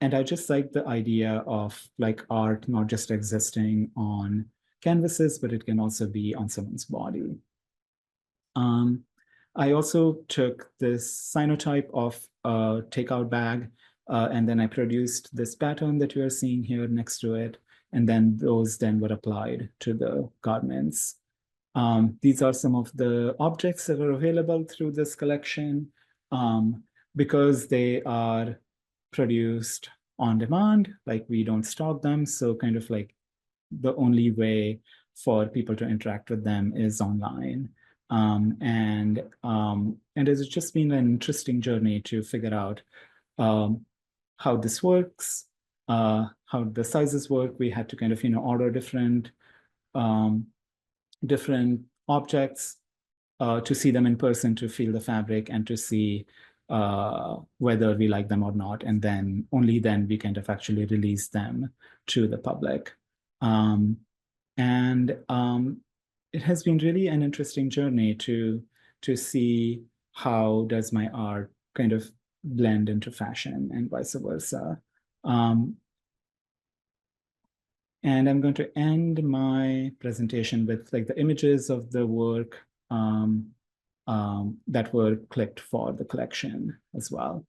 I just like the idea of like art not just existing on canvases, but it can also be on someone's body. I also took this cyanotype of a takeout bag, and then I produced this pattern that you are seeing here next to it. And then those then were applied to the garments. These are some of the objects that are available through this collection. Because they are produced on demand, like we don't stock them. So kind of like the only way for people to interact with them is online. And it's just been an interesting journey to figure out how this works, how the sizes work. We had to kind of, order different objects to see them in person, to feel the fabric, and to see whether we like them or not. And then only then we kind of actually release them to the public. It has been really an interesting journey to see how does my art kind of blend into fashion and vice versa. And I'm going to end my presentation with like the images of the work that were clicked for the collection as well.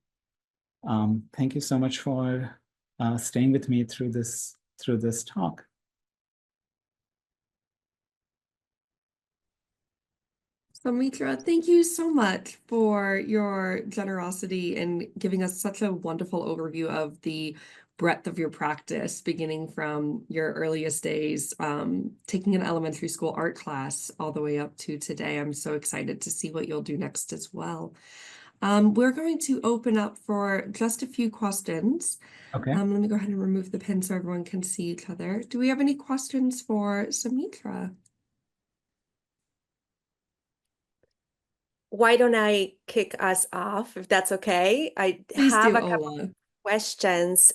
Thank you so much for staying with me through this talk. Saumitra, thank you so much for your generosity in giving us such a wonderful overview of the breadth of your practice, beginning from your earliest days, taking an elementary school art class all the way up to today. I'm so excited to see what you'll do next as well. We're going to open up for just a few questions. Okay. Let me go ahead and remove the pin so everyone can see each other. Do we have any questions for Saumitra? Why don't I kick us off, if that's okay? I Please have do, a couple Ola. questions.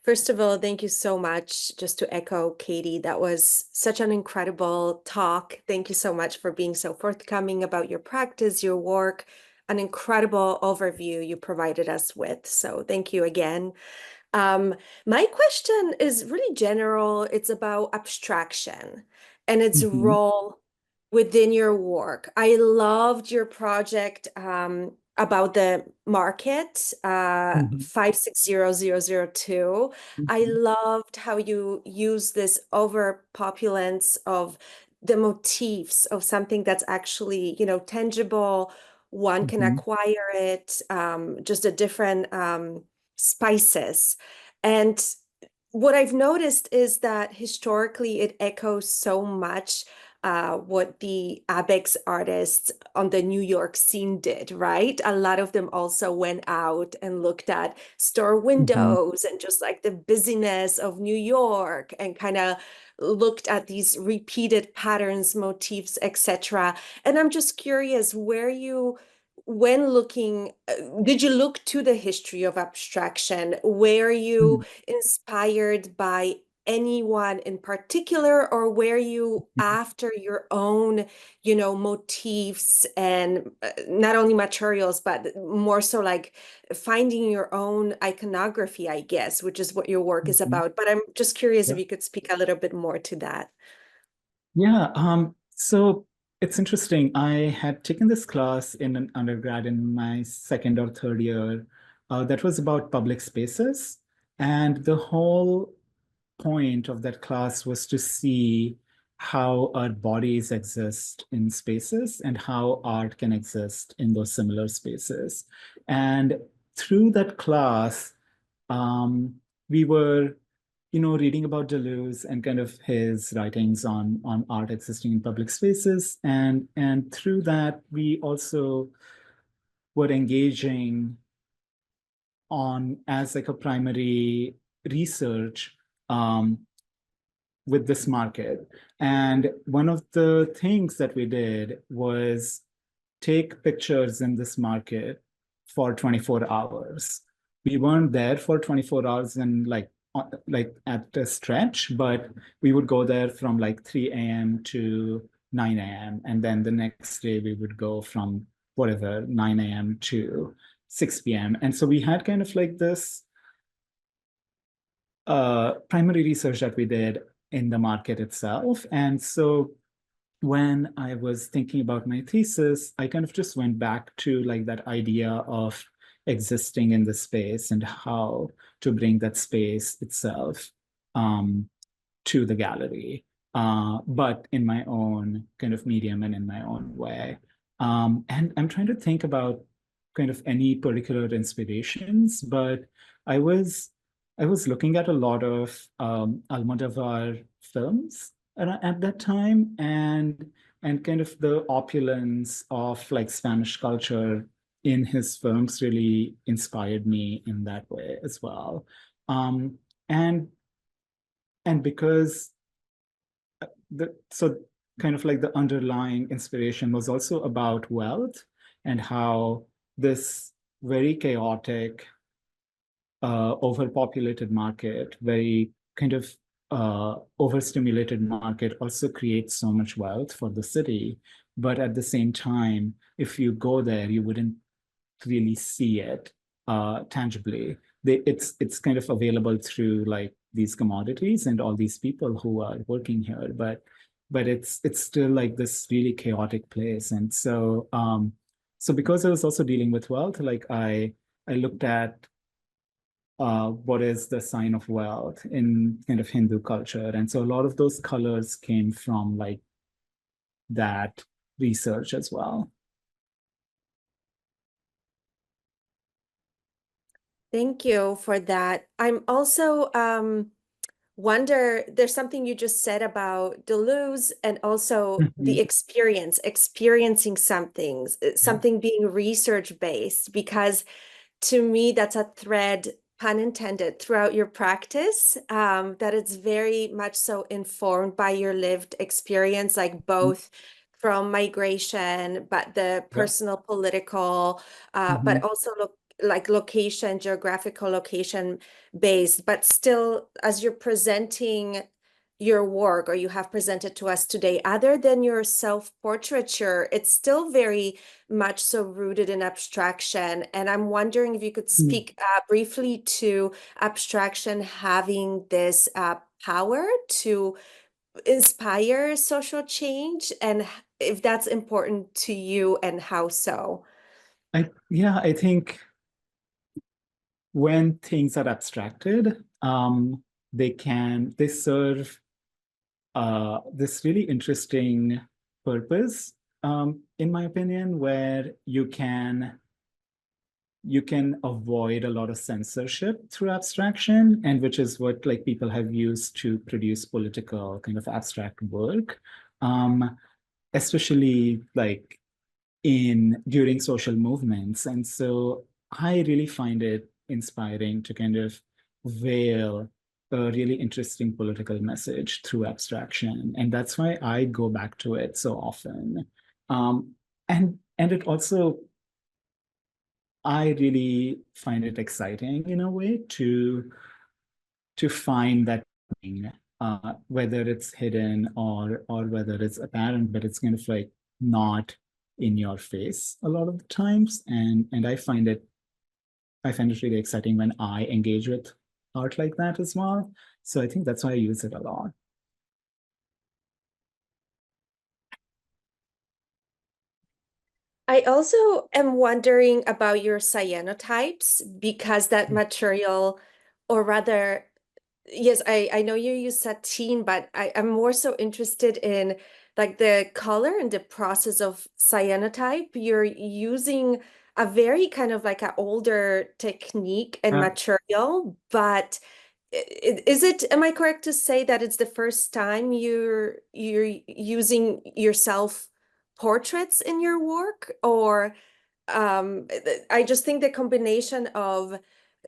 First of all, thank you so much. Just to echo Katie, that was such an incredible talk. Thank you so much for being so forthcoming about your practice, your work, an incredible overview you provided us with. So thank you again. My question is really general. It's about abstraction and its role within your work. I loved your project about the market 560002. I loved how you use this overpopulance of the motifs of something that's actually, tangible. One can acquire it, just a different spices. And what I've noticed is that historically it echoes so much what the Abex artists on the New York scene did, right? A lot of them also went out and looked at store windows and just like the busyness of New York and kind of looked at these repeated patterns, motifs, etc. And I'm just curious where you when looking, did you look to the history of abstraction? Were you inspired by anyone in particular, or were you after your own, motifs and not only materials, but more so like finding your own iconography, I guess, which is what your work is about. But I'm just curious if you could speak a little bit more to that. Yeah, so it's interesting. I had taken this class in an undergrad in my second or third year that was about public spaces. And the whole point of that class was to see how our bodies exist in spaces and how art can exist in those similar spaces. And through that class, we were reading about Deleuze and kind of his writings on art existing in public spaces. And through that, we also were engaging on as like a primary research with this market. And one of the things that we did was take pictures in this market for 24 hours. We weren't there for 24 hours and like at a stretch, but we would go there from like 3 a.m. to 9 a.m. And then the next day we would go from whatever, 9 a.m. to 6 p.m. And so we had kind of like this primary research that we did in the market itself. And so when I was thinking about my thesis, I kind of just went back to like that idea of existing in the space and how to bring that space itself to the gallery, but in my own kind of medium and in my own way. And I'm trying to think about kind of any particular inspirations, but I was looking at a lot of Almodovar films at that time, and kind of the opulence of like Spanish culture in his films really inspired me in that way as well. And because so kind of like the underlying inspiration was also about wealth and how this very chaotic, overpopulated market, very kind of overstimulated market also creates so much wealth for the city. But at the same time, if you go there, you wouldn't really see it tangibly. It's kind of available through like these commodities and all these people who are working here, but it's still like this really chaotic place. And so so because I was also dealing with wealth, like I looked at what is the sign of wealth in kind of Hindu culture. And so a lot of those colors came from like that research as well. Thank you for that. I'm also wonder, there's something you just said about Deleuze and also the Mhm. experiencing Yeah. something being research based, because to me, that's a thread, pun intended, throughout your practice, that it's very much so informed by your lived experience, like both from migration, but the Yeah. personal, political, but Mhm. also like location, geographical location based, but still, as you're presenting your work, or you have presented to us today, other than your self-portraiture, it's still very much so rooted in abstraction. And I'm wondering if you could Mm. speak briefly to abstraction having this power to inspire social change, and if that's important to you and how so. I think when things are abstracted, they serve this really interesting purpose, in my opinion, where you can avoid a lot of censorship through abstraction, and which is what like people have used to produce political kind of abstract work, especially like in during social movements. And so I really find it inspiring to kind of veil a really interesting political message through abstraction. And that's why I go back to it so often. And it also, I really find it exciting in a way to find that thing, whether it's hidden or whether it's apparent, but it's kind of like not in your face a lot of the times. And I find it really exciting when I engage with art like that as well. So I think that's why I use it a lot. I also am wondering about your cyanotypes, because that material, or rather, yes, I know you use sateen, but I'm more so interested in like the color and the process of cyanotype. You're using a very kind of like an older technique and Yeah. material, but is it, am I correct to say that it's the first time you're using yourself portraits in your work? Or I just think the combination of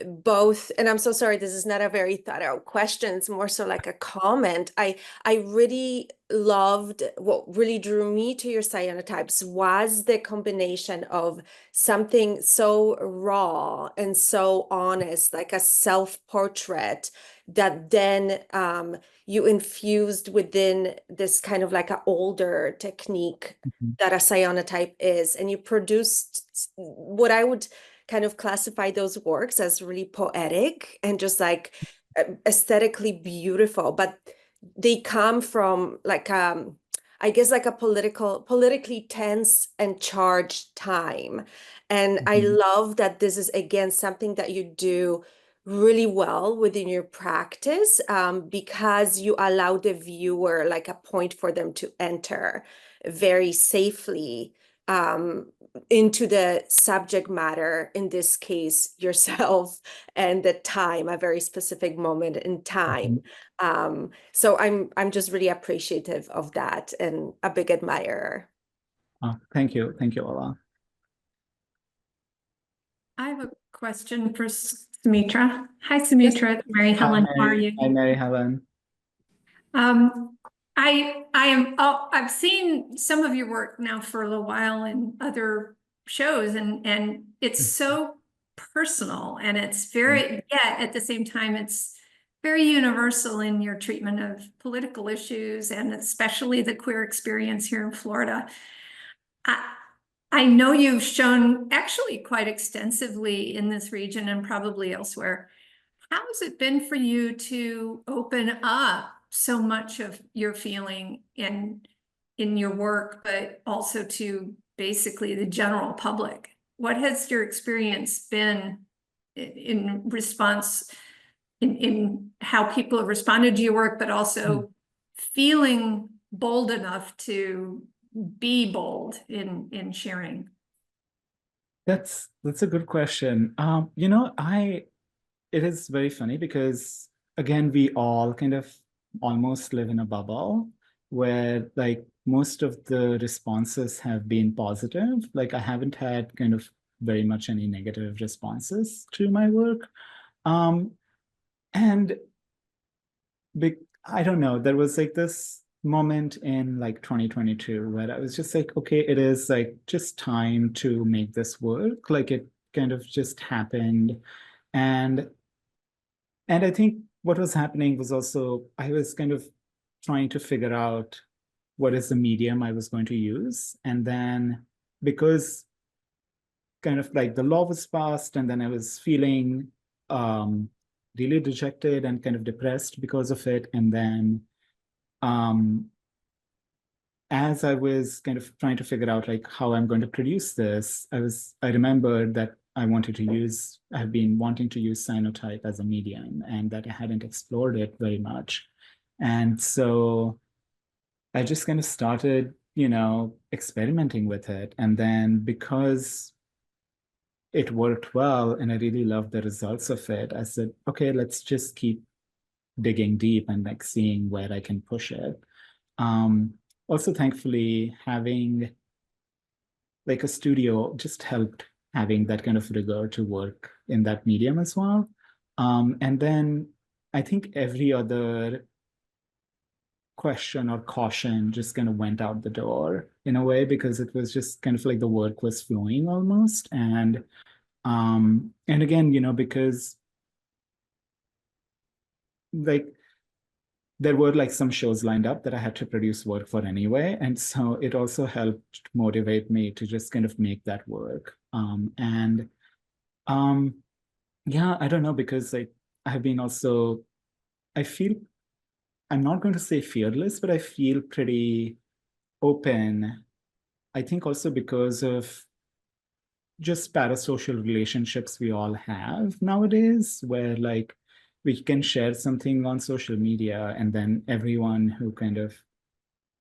both, and I'm so sorry, this is not a very thorough question, it's more so like a comment. I really loved, what really drew me to your cyanotypes was the combination of something so raw and so honest, like a self-portrait, that then you infused within this kind of like an older technique Mhm. that a cyanotype is, and you produced what I would kind of classify those works as really poetic and just like aesthetically beautiful, but they come from like I guess like a politically tense and charged time. And I Mhm. love that this is again something that you do really well within your practice, because you allow the viewer like a point for them to enter very safely into the subject matter, in this case yourself, and the time, a very specific moment in time. Mhm. So I'm just really appreciative of that and a big admirer. Thank you, Ola. I have a question for Saumitra. Hi, Yes. Saumitra. It's Mary Helen. How are you? Hi, Mary Helen. Um, I've seen some of your work now for a little while in other shows, and it's so personal, and it's very, yet at the same time, it's very universal in your treatment of political issues, and especially the queer experience here in Florida. I know you've shown actually quite extensively in this region and probably elsewhere. How has it been for you to open up so much of your feeling in your work, but also to basically the general public? What has your experience been in response in how people have responded to your work, but also feeling bold enough to be bold in sharing? That's a good question. it is very funny because, again, we all kind of almost live in a bubble where like most of the responses have been positive. Like I haven't had kind of very much any negative responses to my work. And big, I don't know, there was like this moment in like 2022 where I was just like, okay, it is like just time to make this work. Like it kind of just happened. And I think what was happening was also I was kind of trying to figure out what is the medium I was going to use. And then because kind of like the law was passed, and then I was feeling really dejected and kind of depressed because of it. And then um, as I was kind of trying to figure out like how I'm going to produce this, I remembered that I've been wanting to use cyanotype as a medium and that I hadn't explored it very much. And so I just kind of started, experimenting with it. And then because it worked well and I really loved the results of it, I said, okay, let's just keep digging deep and like seeing where I can push it. Also, thankfully, having like a studio just helped having that kind of rigor to work in that medium as well. And then I think every other question or caution just kind of went out the door in a way because it was just kind of like the work was flowing almost. And again, because like there were like some shows lined up that I had to produce work for anyway. And so it also helped motivate me to just kind of make that work. Yeah, I don't know, because like I've been also, I feel, I'm not going to say fearless, but I feel pretty open. I think also because of just parasocial relationships we all have nowadays, where like we can share something on social media and then everyone who kind of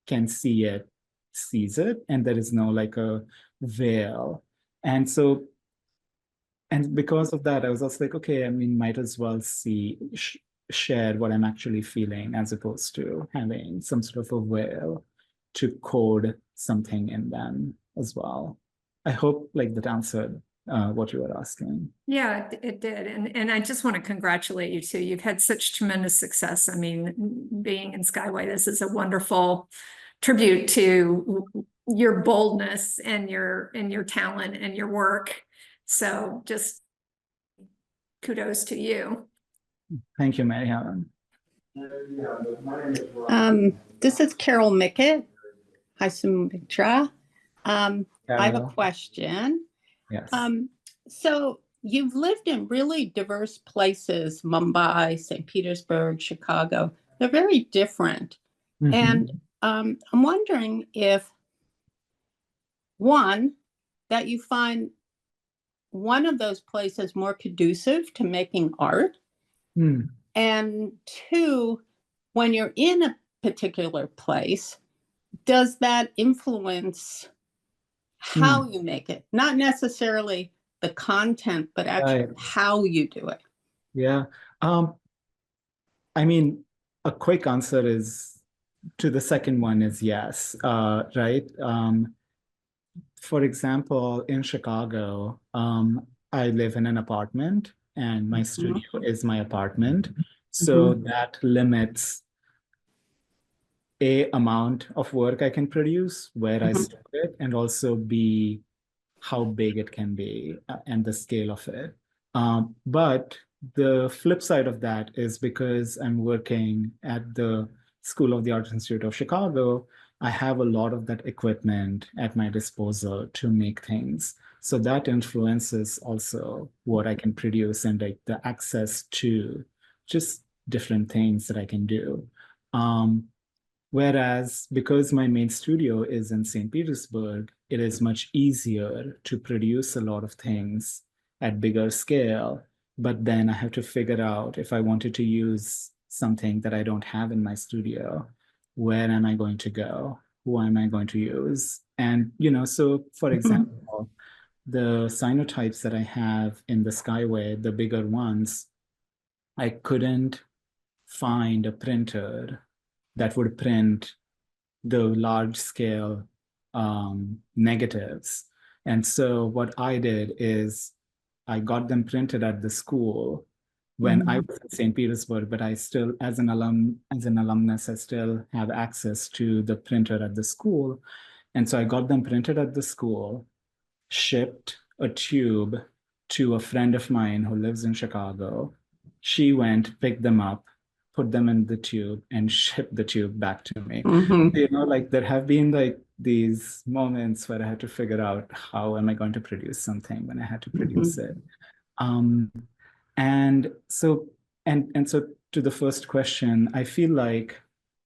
can see it sees it, and there is no like a veil. And so, and because of that, I was also like, okay, I mean, might as well share what I'm actually feeling as opposed to having some sort of a veil to code something in them as well. I hope like that answered what you were asking. Yeah, it did. And I just want to congratulate you too. You've had such tremendous success. I mean, being in Skyway, this is a wonderful tribute to your boldness and your talent and your work. So just kudos to you. Thank you, Mary Helen. This is Carol Mickett. Hi, Saumitra. I have a question. Yes. So you've lived in really diverse places, Mumbai, St. Petersburg, Chicago. They're very different. Mm-hmm. And I'm wondering if, one, that you find one of those places more conducive to making art. Mm. And two, when you're in a particular place, does that influence how you make it? Not necessarily the content, but actually how you do it. Yeah. I mean, a quick answer is to the second one is yes, right? For example, in Chicago, I live in an apartment and my studio is my apartment. So that limits A, amount of work I can produce, where I store it, and also B, how big it can be and the scale of it. But the flip side of that is because I'm working at the School of the Art Institute of Chicago, I have a lot of that equipment at my disposal to make things. So that influences also what I can produce and like the access to just different things that I can do. Whereas because my main studio is in St. Petersburg, it is much easier to produce a lot of things at bigger scale. But then I have to figure out if I wanted to use something that I don't have in my studio, where am I going to go? Who am I going to use? And, so for example, the cyanotypes that I have in the Skyway, the bigger ones, I couldn't find a printer that would print the large scale negatives. And so what I did is I got them printed at the school when I was in St. Petersburg, but I still, as an alumnus, I still have access to the printer at the school. And so I got them printed at the school, shipped a tube to a friend of mine who lives in Chicago. She went, picked them up, put them in the tube, and shipped the tube back to me. You know, like there have been like these moments where I had to figure out how am I going to produce something when I had to produce it. And so to the first question, I feel like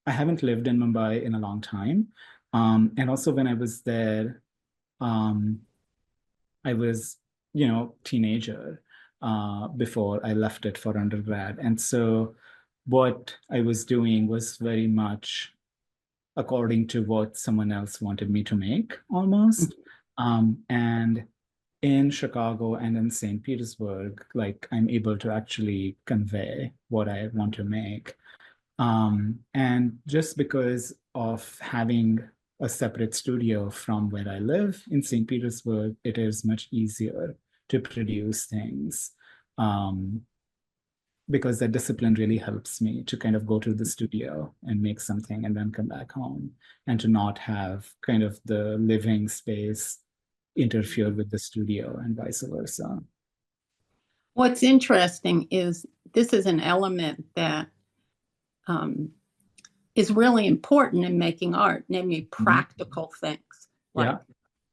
I haven't lived in Mumbai in a long time. And also when I was there, I was, you know, teenager before I left it for undergrad. And so what I was doing was very much according to what someone else wanted me to make almost. And in Chicago and in St. Petersburg, like I'm able to actually convey what I want to make. And just because of having a separate studio from where I live in St. Petersburg, it is much easier to produce things because that discipline really helps me to kind of go to the studio and make something and then come back home and to not have kind of the living space interfere with the studio and vice versa. What's interesting is this is an element that is really important in making art, namely practical things like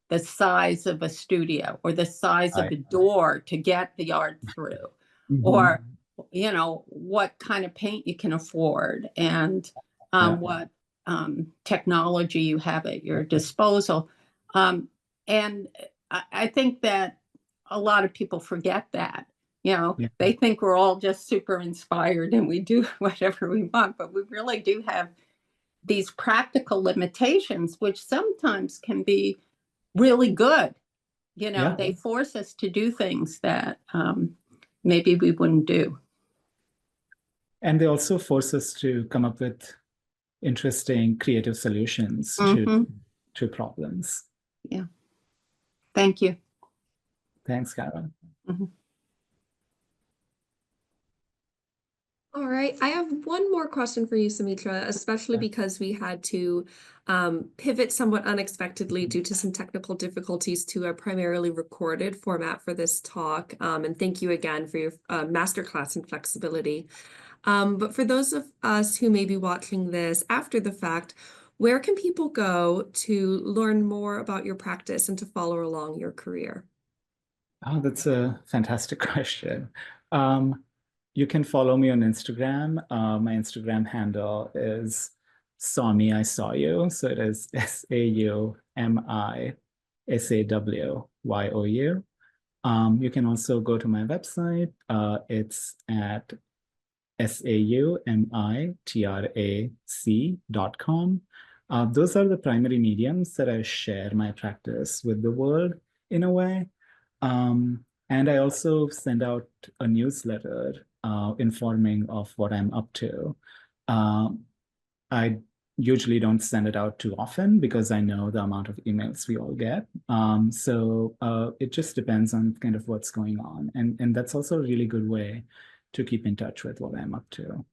the size of a studio or the size of a door to get the art through, or, you know, what kind of paint you can afford and what technology you have at your disposal. And I think that a lot of people forget that. You know, they think we're all just super inspired and we do whatever we want, but we really do have these practical limitations, which sometimes can be really good. You know, they force us to do things that maybe we wouldn't do. And they also force us to come up with interesting creative solutions to problems. Yeah. Thank you. Thanks, Karen. All right, I have one more question for you, Saumitra, especially because we had to pivot somewhat unexpectedly due to some technical difficulties to a primarily recorded format for this talk. And thank you again for your masterclass in flexibility. But for those of us who may be watching this after the fact, where can people go to learn more about your practice and to follow along your career? Oh, that's a fantastic question. You can follow me on Instagram. My Instagram handle is Saumi I Saw You. So it is SAUMISAWYOU. You can also go to my website. It's at SAUMITRAC.com. Those are the primary mediums that I share my practice with the world in a way. And I also send out a newsletter informing of what I'm up to. I usually don't send it out too often because I know the amount of emails we all get. So it just depends on kind of what's going on. And that's also a really good way to keep in touch with what I'm up to.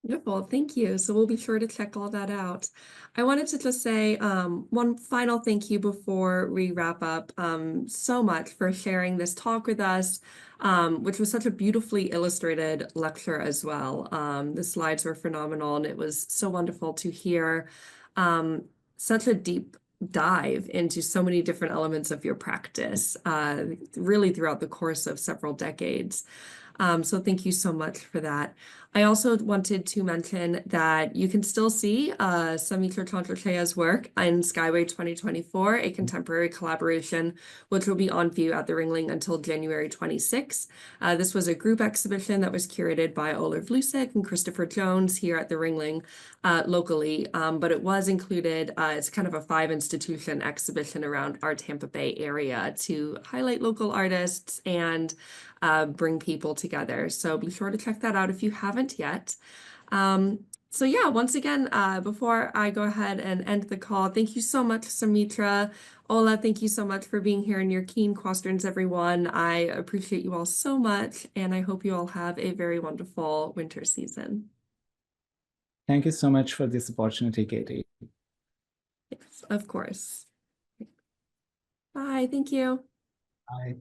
Beautiful, thank you. So we'll be sure to check all that out. I wanted to just say one final thank you before we wrap up. So much for sharing this talk with us, which was such a beautifully illustrated lecture as well. The slides were phenomenal and it was so wonderful to hear such a deep dive into so many different elements of your practice, really throughout the course of several decades. So thank you so much for that. I also wanted to mention that you can still see Saumitra Chandratreya's work in Skyway 2024, a contemporary collaboration, which will be on view at the Ringling until January 26. This was a group exhibition that was curated by Olav Lusig and Christopher Jones here at the Ringling locally, but it was included, it's kind of a 5-institution exhibition around our Tampa Bay area to highlight local artists and bring people together. So be sure to check that out if you haven't yet. So yeah, once again, before I go ahead and end the call, thank you so much, Saumitra. Ola, thank you so much for being here and your keen questions, everyone. I appreciate you all so much, and I hope you all have a very wonderful winter season. Thank you so much for this opportunity, Katie. Yes, of course. Bye, thank you. Bye.